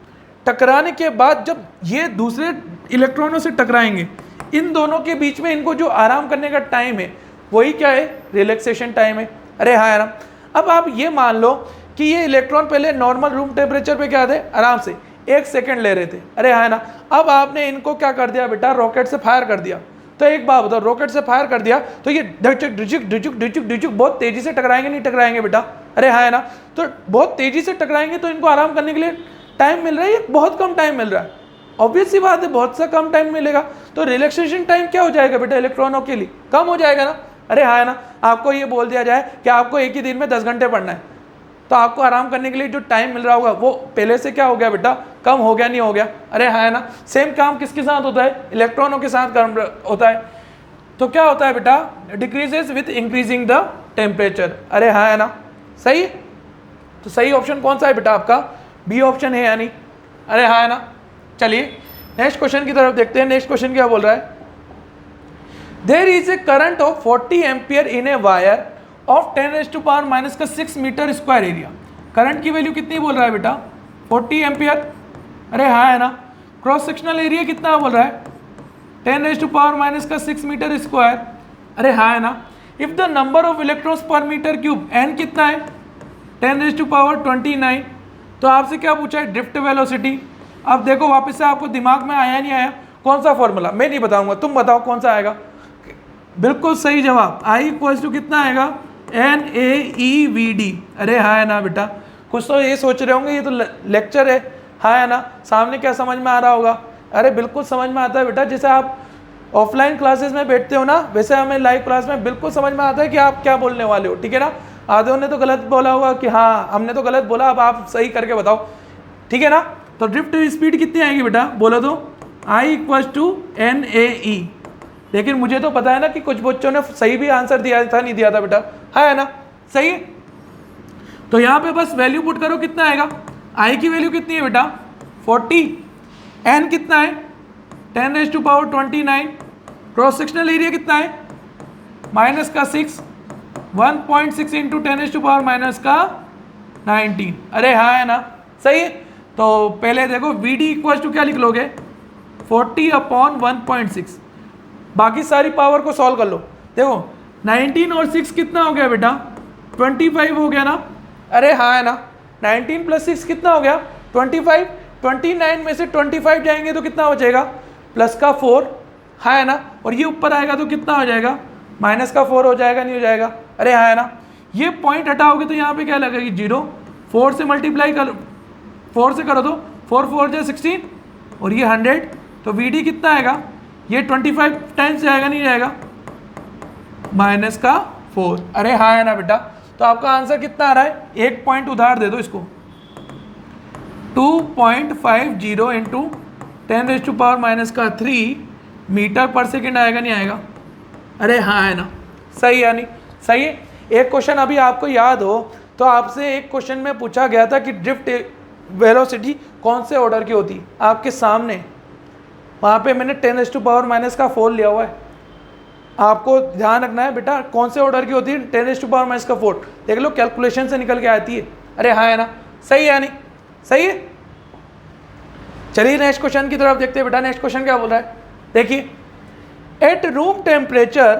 टकराने के बाद जब ये दूसरे इलेक्ट्रॉनों से टकराएंगे, इन दोनों के बीच में इनको जो आराम करने का टाइम है वही क्या है, रिलैक्सेशन टाइम है, अरे हाँ है ना। अब आप ये मान लो कि ये इलेक्ट्रॉन पहले नॉर्मल रूम टेम्परेचर पे क्या थे, आराम से 1 सेकेंड ले रहे थे, अरे हाँ है ना। अब आपने इनको क्या कर दिया बेटा, रॉकेट से फायर कर दिया। तो एक बात बताओ, रॉकेट से फायर कर दिया तो ये ढिचुक ढिचुक ढिचुक ढिचुक ढिचुक बहुत तेजी से टकराएंगे, नहीं टकराएंगे बेटा, अरे हाँ है ना। तो बहुत तेजी से टकराएंगे तो इनको आराम करने के लिए टाइम मिल रहा है, ये बहुत कम टाइम मिल रहा है, ऑब्वियस सी बात है, बहुत सा कम टाइम मिलेगा। तो रिलैक्सेशन टाइम क्या हो जाएगा बेटा, इलेक्ट्रॉनों के लिए कम हो जाएगा ना, अरे हाँ है ना। आपको ये बोल दिया जाए कि आपको एक ही दिन में 10 घंटे पढ़ना है, तो आपको आराम करने के लिए जो टाइम मिल रहा होगा वो पहले से क्या हो गया बेटा, कम हो गया, नहीं हो गया, अरे हाँ है ना। सेम काम किसके साथ होता है, इलेक्ट्रॉनों के साथ काम होता है। तो क्या होता है बेटा, decreases with increasing the temperature, अरे हाँ है ना, सही है। तो सही ऑप्शन कौन सा है बेटा आपका, बी ऑप्शन है या नहीं, अरे हाँ है ना। चलिए नेक्स्ट क्वेश्चन की तरफ देखते हैं। नेक्स्ट क्वेश्चन क्या बोल रहा है, there is a current of 40 ampere in a wire of 10⁻⁻⁶ metre square area. Current की वैल्यू कितनी बोल रहा है बेटा, 40 एम्पियर, अरे हाँ है ना। क्रॉस सेक्शनल एरिया कितना बोल रहा है, 10⁻⁻⁶ मीटर स्क्वायर, अरे हाँ है ना। If the number of electrons पर मीटर क्यूब, एन कितना है, 10⁻29। तो आपसे क्या पूछा है, ड्रिफ्ट वेलोसिटी। अब देखो वापस से आपको दिमाग में आया नहीं आया, कौन सा फॉर्मूला, मैं नहीं बताऊंगा, तुम बताओ कौन सा आएगा। बिल्कुल सही जवाब, आई इक्वल्स टू कितना आएगा, NaEVD, अरे हाँ है ना बेटा। कुछ तो ये सोच रहे होंगे ये तो लेक्चर है, हाँ है ना, सामने क्या समझ में आ रहा होगा, अरे बिल्कुल समझ में आता है बेटा। जैसे आप ऑफलाइन क्लासेस में बैठते हो ना, वैसे हमें लाइव क्लास में बिल्कुल समझ में आता है कि आप क्या बोलने वाले हो, ठीक है ना। आधे ने तो गलत बोला होगा कि हाँ हमने तो गलत बोला, अब आप सही करके बताओ, ठीक है ना। तो ड्रिफ्ट स्पीड कितनी आएगी बेटा, बोलो तो, I इक्वल्स टू NaE। लेकिन मुझे तो पता है ना कि कुछ बच्चों ने सही भी आंसर दिया था, नहीं दिया था बेटा, है ना, सही है। तो यहाँ पे बस वैल्यू पुट करो, कितना आएगा, I की वैल्यू कितनी है बेटा 40, N कितना है 10⁻29, क्रॉस सेक्शनल एरिया कितना है -6, 1.6 इंटू 10⁻⁻⁹, अरे हाँ है ना, सही है। तो पहले देखो VD इक्वल्स टू क्या लिख लोगे, 40/1.6, बाकी सारी पावर को सॉल्व कर लो। देखो 19 और 6 कितना हो गया बेटा, 25 हो गया ना, अरे हाँ है ना। 19 + 6 कितना हो गया 25, 29 में से 25 जाएंगे तो कितना हो जाएगा, +4, हाँ है ना। और ये ऊपर आएगा तो कितना हो जाएगा, -4 हो जाएगा, नहीं हो जाएगा, अरे हाँ है ना। ये पॉइंट हटाओगे तो यहाँ पे क्या लगेगी 0, 4 से मल्टीप्लाई कर, 4 से करो तो 4 4 जो 16 और ये 100, तो VD कितना आएगा, ये 25 टाइम्स जाएगा, नहीं जाएगा, -4, अरे हाँ है ना बेटा। तो आपका आंसर कितना आ रहा है, एक पॉइंट उधार दे दो इसको, 2.50 इंटू 10⁻⁻³ मीटर पर सेकेंड आएगा, नहीं आएगा, अरे हाँ है ना, सही है नहीं, सही है। एक क्वेश्चन अभी आपको याद हो तो आपसे एक क्वेश्चन में पूछा गया था कि ड्रिफ्ट वेलोसिटी कौन से ऑर्डर की होती है, आपके सामने वहाँ पे मैंने 10⁻⁻⁴ लिया हुआ है, आपको ध्यान रखना है बेटा कौन से ऑर्डर की होती है, 10⁻⁻⁴, देख लो कैलकुलेशन से निकल के आती है, अरे हाँ है ना, सही है नहीं, सही है। चलिए नेक्स्ट क्वेश्चन की तरफ देखते हैं बेटा। नेक्स्ट क्वेश्चन क्या बोल रहा है, देखिए, at room temperature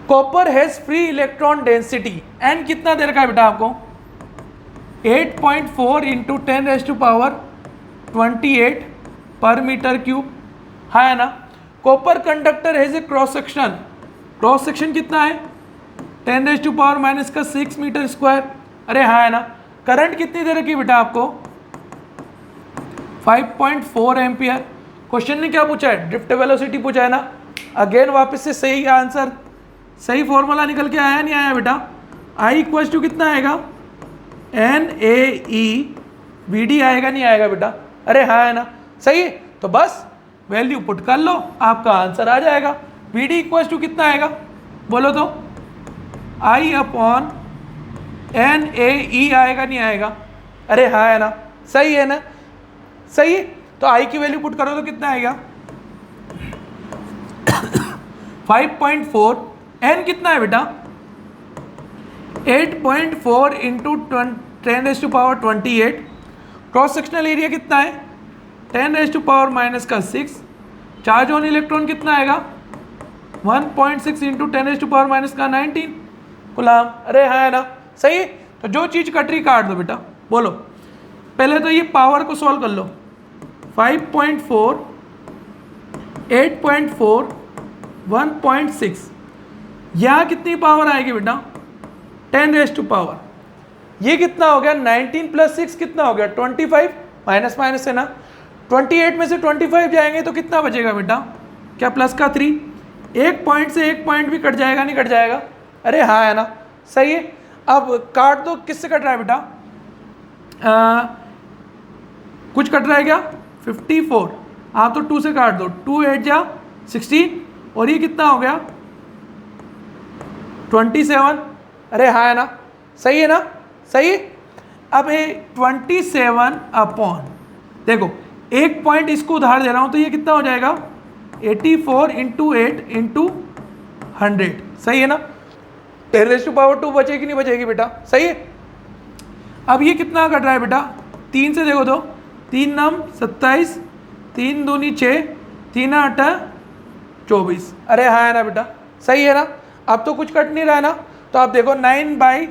copper has free electron density, N कितना दे रखा है बेटा आपको, 8.4 इंटू 10⁻28 पर मीटर क्यूब, है ना। Copper conductor has a cross section कितना है, 10⁻⁻6 मीटर स्क्वायर, अरे हाँ है ना। करंट कितनी दे रखी है बेटा आपको, 5.4 एम्पियर। क्वेश्चन ने क्या पूछा है, ड्रिफ्ट वेलोसिटी पूछा है ना। अगेन वापस से सही आंसर, सही फॉर्मूला निकल के आया नहीं आया बेटा। आई इक्वल टू कितना आएगा, NAE/VD आएगा नहीं आएगा बेटा, अरे हाँ है ना, सही है। तो बस वैल्यू पुट कर लो, आपका आंसर आ जाएगा। VD इक्वल टू कितना आएगा, बोलो तो, I/NAE आएगा नहीं आएगा, अरे हाँ है ना, सही है ना, सही है। तो I की वैल्यू पुट करो तो कितना आएगा 5.4, N कितना है बेटा 8.4 इंटू 10⁻28, क्रॉस सेक्शनल एरिया कितना है 10⁻⁻6, चार्ज ऑन इलेक्ट्रॉन कितना आएगा 1.6 इंटू 10⁻⁻19 कूलम, अरे हाँ है ना, सही है। तो जो चीज़ कट रही काट दो बेटा, बोलो। पहले तो ये पावर को सॉल्व कर लो, 5.4, 8.4, 1.6, यहाँ कितनी पावर आएगी बेटा 10⁻, ये कितना हो गया 19 + 6 कितना हो गया 25, माइनस माइनस है ना, 28 में से 25 जाएंगे तो कितना बचेगा बेटा, क्या प्लस का 3, एक पॉइंट से एक पॉइंट भी कट जाएगा नहीं कट जाएगा, अरे हाँ है ना, सही है। अब काट दो, किससे कट रहा है बेटा, कुछ कट रहा है क्या 54, आप तो 2 से काट दो, 2 8 जा 16, और ये कितना हो गया 27, अरे हाँ है ना, सही है ना, सही है। अब ये 27 अपॉन, देखो एक पॉइंट इसको उधार दे रहा हूँ तो ये कितना हो जाएगा 84 इंटू 8 इंटू 100, सही है ना। 10⁻² बचेगी नहीं बचेगी बेटा, सही है। अब ये कितना कट रहा है बेटा, 3 से देखो तो, 3 9 27, 3 दूनी 6, 3 8 24, अरे हाँ है ना बेटा, सही है ना। अब तो कुछ कट नहीं रहा है ना, तो आप देखो 9 बाई,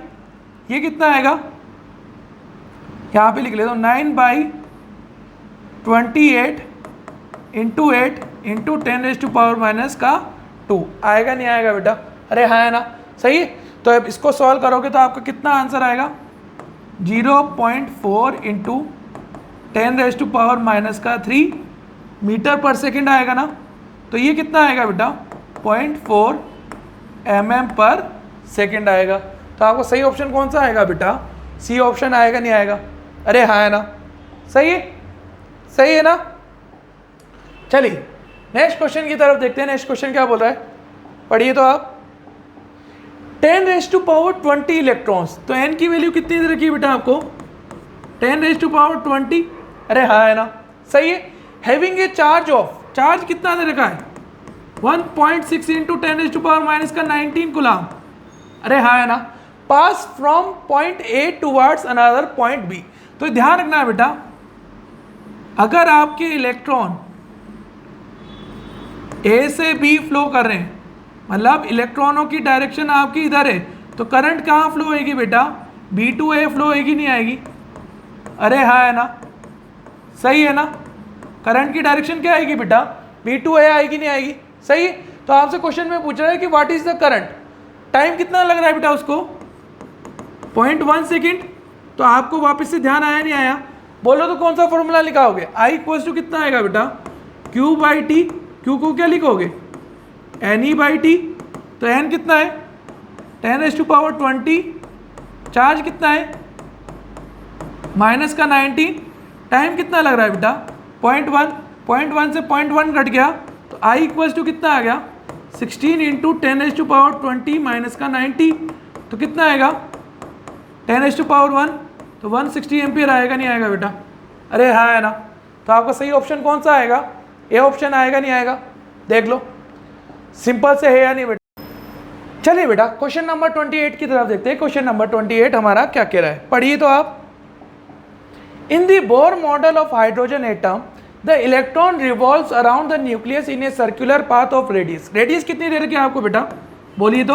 ये कितना आएगा, यहाँ पे लिख ले दो 9/28 इंटू 8 इंटू 10⁻⁻2 आएगा नहीं आएगा बेटा, अरे हाँ है ना, सही है। तो अब इसको सॉल्व करोगे तो आपका कितना आंसर आएगा 0.4 इंटू 10⁻³ मीटर पर सेकेंड आएगा ना। तो ये कितना आएगा बेटा 0.4 mm पर सेकेंड आएगा। तो आपको सही ऑप्शन कौन सा आएगा बेटा, सी ऑप्शन आएगा नहीं आएगा, अरे हाँ है ना, सही है, सही है ना। चलिए नेक्स्ट क्वेश्चन की तरफ देखते हैं। नेक्स्ट क्वेश्चन क्या बोल रहा है, पढ़िए तो आप। 10⁻20 इलेक्ट्रॉन्स, तो n की वैल्यू कितनी दे रखी है बेटा आपको 10⁻20, अरे हाँ है ना, सही है। Having a charge of, charge कितना दे रखा है 1.6 इंटू 10⁻⁻19 कूलम, अरे हाँ है ना। Pass from point A towards another point B, तो ध्यान रखना है बेटा, अगर आपके इलेक्ट्रॉन ए से बी फ्लो कर रहे हैं, मतलब इलेक्ट्रॉनों की डायरेक्शन आपकी इधर है, तो करंट कहाँ फ्लो होएगी बेटा B to A फ्लो होएगी नहीं आएगी, अरे हाँ है ना, सही है ना। करंट की डायरेक्शन क्या आएगी बेटा B to A आएगी नहीं आएगी, सही है। तो आपसे क्वेश्चन में पूछ रहा है कि what is the current, time कितना लग रहा है बेटा उसको 0.1 सेकेंड। तो आपको वापस से ध्यान आया नहीं आया, बोलो तो कौन सा फॉर्मूला लिखाओगे, I इक्वल्स टू कितना आएगा बेटा Q/T, Q को क्या लिखोगे NE/T, तो N कितना है 10⁻20, चार्ज कितना है -19, टाइम कितना लग रहा है बेटा 0.1 से 0.1 कट गया, तो I इक्वल्स टू कितना आ गया 16 इंटू 10⁻20 -19, तो कितना आएगा 10⁻1, तो 160 एम्पियर आएगा नहीं आएगा बेटा, अरे हाँ है ना। तो आपका सही ऑप्शन कौन सा आएगा, ए ऑप्शन आएगा नहीं आएगा, देख लो सिंपल से है या नहीं बेटा। चलिए बेटा क्वेश्चन नंबर 28 की तरफ देखते हैं। क्वेश्चन नंबर 28 हमारा क्या कह रहा है, पढ़िए तो आप। इन the Bohr model of hydrogen atom the electron revolves around the nucleus in a circular path of radius. Radius कितनी दे रखी है आपको बेटा, बोलिए तो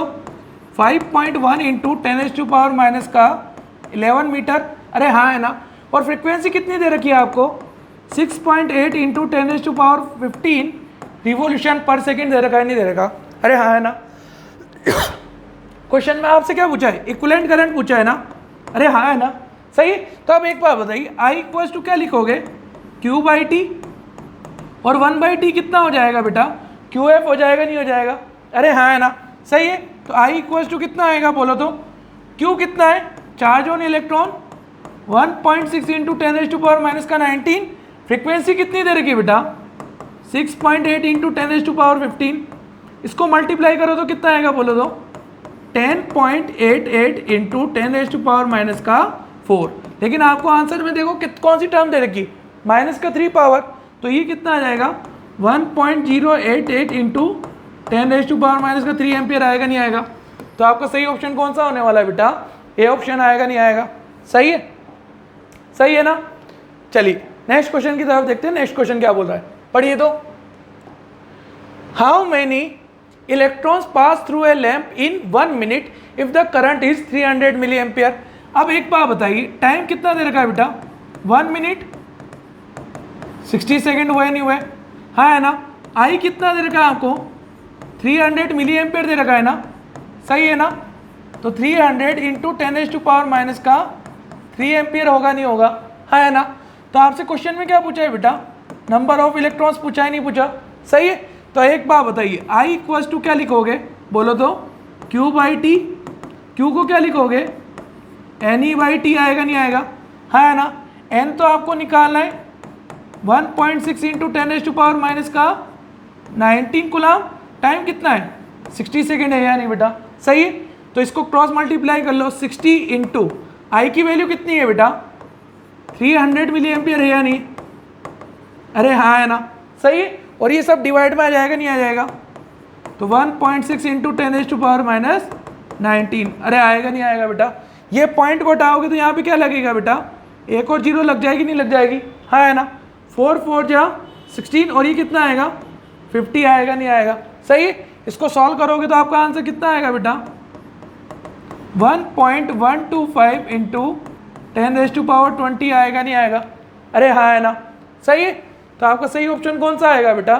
5.1 इंटू 10⁻⁻ का 11 मीटर, अरे हाँ है ना। और फ्रिक्वेंसी कितनी दे रखी है आपको, 6.8 इंटू 10⁻15 रिवोल्यूशन पर सेकेंड दे रखा है, नहीं दे रखा, अरे हाँ है ना। क्वेश्चन में आपसे क्या पूछा है, इक्विवेलेंट करंट पूछा है ना, अरे हाँ है ना, सही। तो अब एक बात बताइए, I इक्वल्स टू क्या लिखोगे, Q/T, और 1/T कितना हो जाएगा बेटा, QF हो जाएगा, नहीं हो जाएगा, अरे हाँ है ना, सही है। तो I इक्वल्स टू कितना आएगा बोलो तो, Q कितना है, चार्ज ऑन इलेक्ट्रॉन 1.6 इंटू 10⁻⁻ का 19, फ्रिक्वेंसी कितनी दे रखी बेटा 6.8 इंटू 10⁻15, इसको मल्टीप्लाई करो तो कितना आएगा बोलो तो 10.88 इंटू 10⁻⁻ का 4। लेकिन आपको आंसर में देखो कौन सी टर्म दे रखी, माइनस का 3 पावर, तो ये कितना आ जाएगा 1.088 इंटू 10⁻⁻ का 3 एम्पियर आएगा, नहीं आएगा। तो आपका सही ऑप्शन कौन सा होने वाला है बेटा, ए ऑप्शन आएगा, नहीं आएगा, सही है, सही है ना। चलिए नेक्स्ट क्वेश्चन की तरफ देखते हैं। नेक्स्ट क्वेश्चन क्या बोल रहा है, पढ़िए तो। How many electrons pass through a lamp in 1 minute if the current is 300 milli ampere. अब एक बात बताइए, टाइम कितना दे रखा है बेटा, 1 मिनट 60 सेकेंड हुए नहीं हुए, हाँ है ना। आई कितना दे रखा है आपको, 300 मिली एम्पियर दे रखा है ना, सही है ना। तो 300 इंटू 10⁻⁻ का 3 एम्पियर होगा, नहीं होगा, हाँ है ना। तो आपसे क्वेश्चन में क्या पूछा है बेटा, नंबर ऑफ इलेक्ट्रॉन्स पूछा है, नहीं पूछा, सही है। तो एक बात बताइए, I इक्वल्स टू क्या लिखोगे बोलो तो Q/T, Q को क्या लिखोगे NE/T आएगा, नहीं आएगा, हाँ है ना। N तो आपको निकालना है 1.6 इंटू 10⁻⁻ का 19 कूलम, टाइम कितना है 60 सेकेंड है या नहीं बेटा, सही है। तो इसको क्रॉस मल्टीप्लाई कर लो, 60 इंटू आई की वैल्यू कितनी है बेटा 300 मिली एम्पियर है या नहीं, अरे हाँ है ना, सही है। और ये सब डिवाइड में आ जाएगा, नहीं आ जाएगा, तो 1.6 इंटू 10⁻⁻19, अरे आएगा, नहीं आएगा बेटा। ये पॉइंट को हटाओगे तो यहाँ पे क्या लगेगा बेटा, एक और जीरो लग जाएगी, नहीं लग जाएगी, हाँ है ना। 4 4 जा 16, और ये कितना आएगा 50 आएगा, नहीं आएगा, सही है। इसको सॉल्व करोगे तो आपका आंसर कितना आएगा बेटा 1.125 इंटू 10⁻20 आएगा, नहीं आएगा, अरे हाँ है ना, सही है। तो आपका सही ऑप्शन कौन सा आएगा बेटा,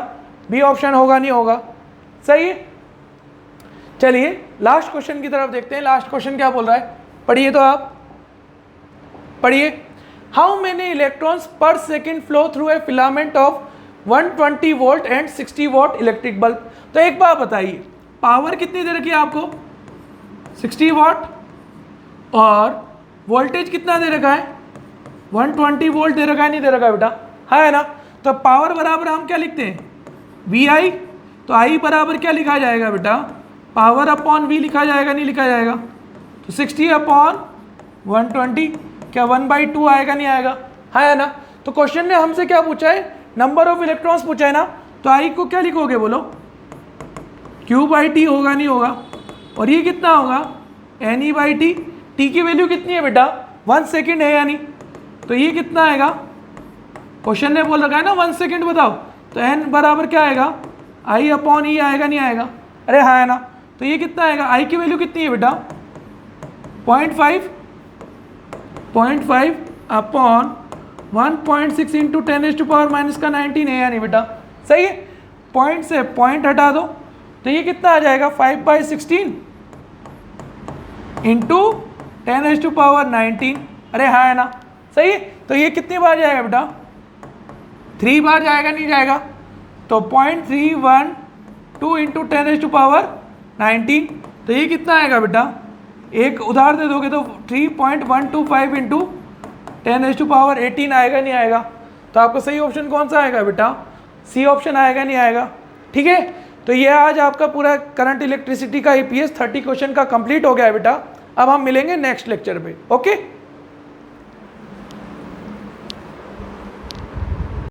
बी ऑप्शन होगा, नहीं होगा, सही है। चलिए लास्ट क्वेश्चन की तरफ देखते हैं। लास्ट क्वेश्चन क्या बोल रहा है, पढ़िए तो आप, पढ़िए। How many electrons per second flow through a filament of 120 volt and 60 what electric bulb. तो एक बात बताइए, पावर कितनी दे रखी है आपको 60 वॉट, और वोल्टेज कितना दे रखा है 120 वोल्ट दे रखा है, नहीं दे रखा है बेटा, हाँ है ना। तो पावर बराबर हम क्या लिखते हैं VI, तो I बराबर क्या लिखा जाएगा बेटा, पावर अपॉन V लिखा जाएगा, नहीं लिखा जाएगा। तो 60 अपॉन 120, क्या 1/2 आएगा, नहीं आएगा, हाँ है ना। तो क्वेश्चन ने हमसे क्या पूछा है, नंबर ऑफ इलेक्ट्रॉन्स पूछा है ना। तो I को क्या लिखोगे बोलो, Q/T होगा, नहीं होगा, और ये कितना होगा NE/T। T की वैल्यू कितनी है बेटा 1 सेकेंड है या नहीं, तो ये कितना आएगा, क्वेश्चन ने बोल रखा है ना 1 सेकेंड बताओ, तो N बराबर क्या आएगा I अपॉन E आएगा, नहीं आएगा, अरे हाँ है ना। तो ये कितना आएगा, I की वैल्यू कितनी है बेटा 0.5 अपॉन 1.6 इंटू 10⁻⁻ का 19 है या नहीं बेटा, सही है। पॉइंट से पॉइंट हटा दो, तो ये कितना आ जाएगा 5/16 इंटू 10⁻19, अरे हाँ है ना, सही है। तो ये कितनी बार जाएगा बेटा 3 बार जाएगा, नहीं जाएगा, तो 0.312 इंटू 10⁻19, तो ये कितना आएगा बेटा, एक उधार दे दोगे तो 3.125 इंटू 10⁻18 आएगा, नहीं आएगा। तो आपका सही ऑप्शन कौन सा आएगा बेटा, सी ऑप्शन आएगा, नहीं आएगा, ठीक है। तो ये आज आपका पूरा करंट इलेक्ट्रिसिटी का EPS 30 क्वेश्चन का कंप्लीट हो गया है बेटा। अब हम मिलेंगे नेक्स्ट लेक्चर पे, ओके।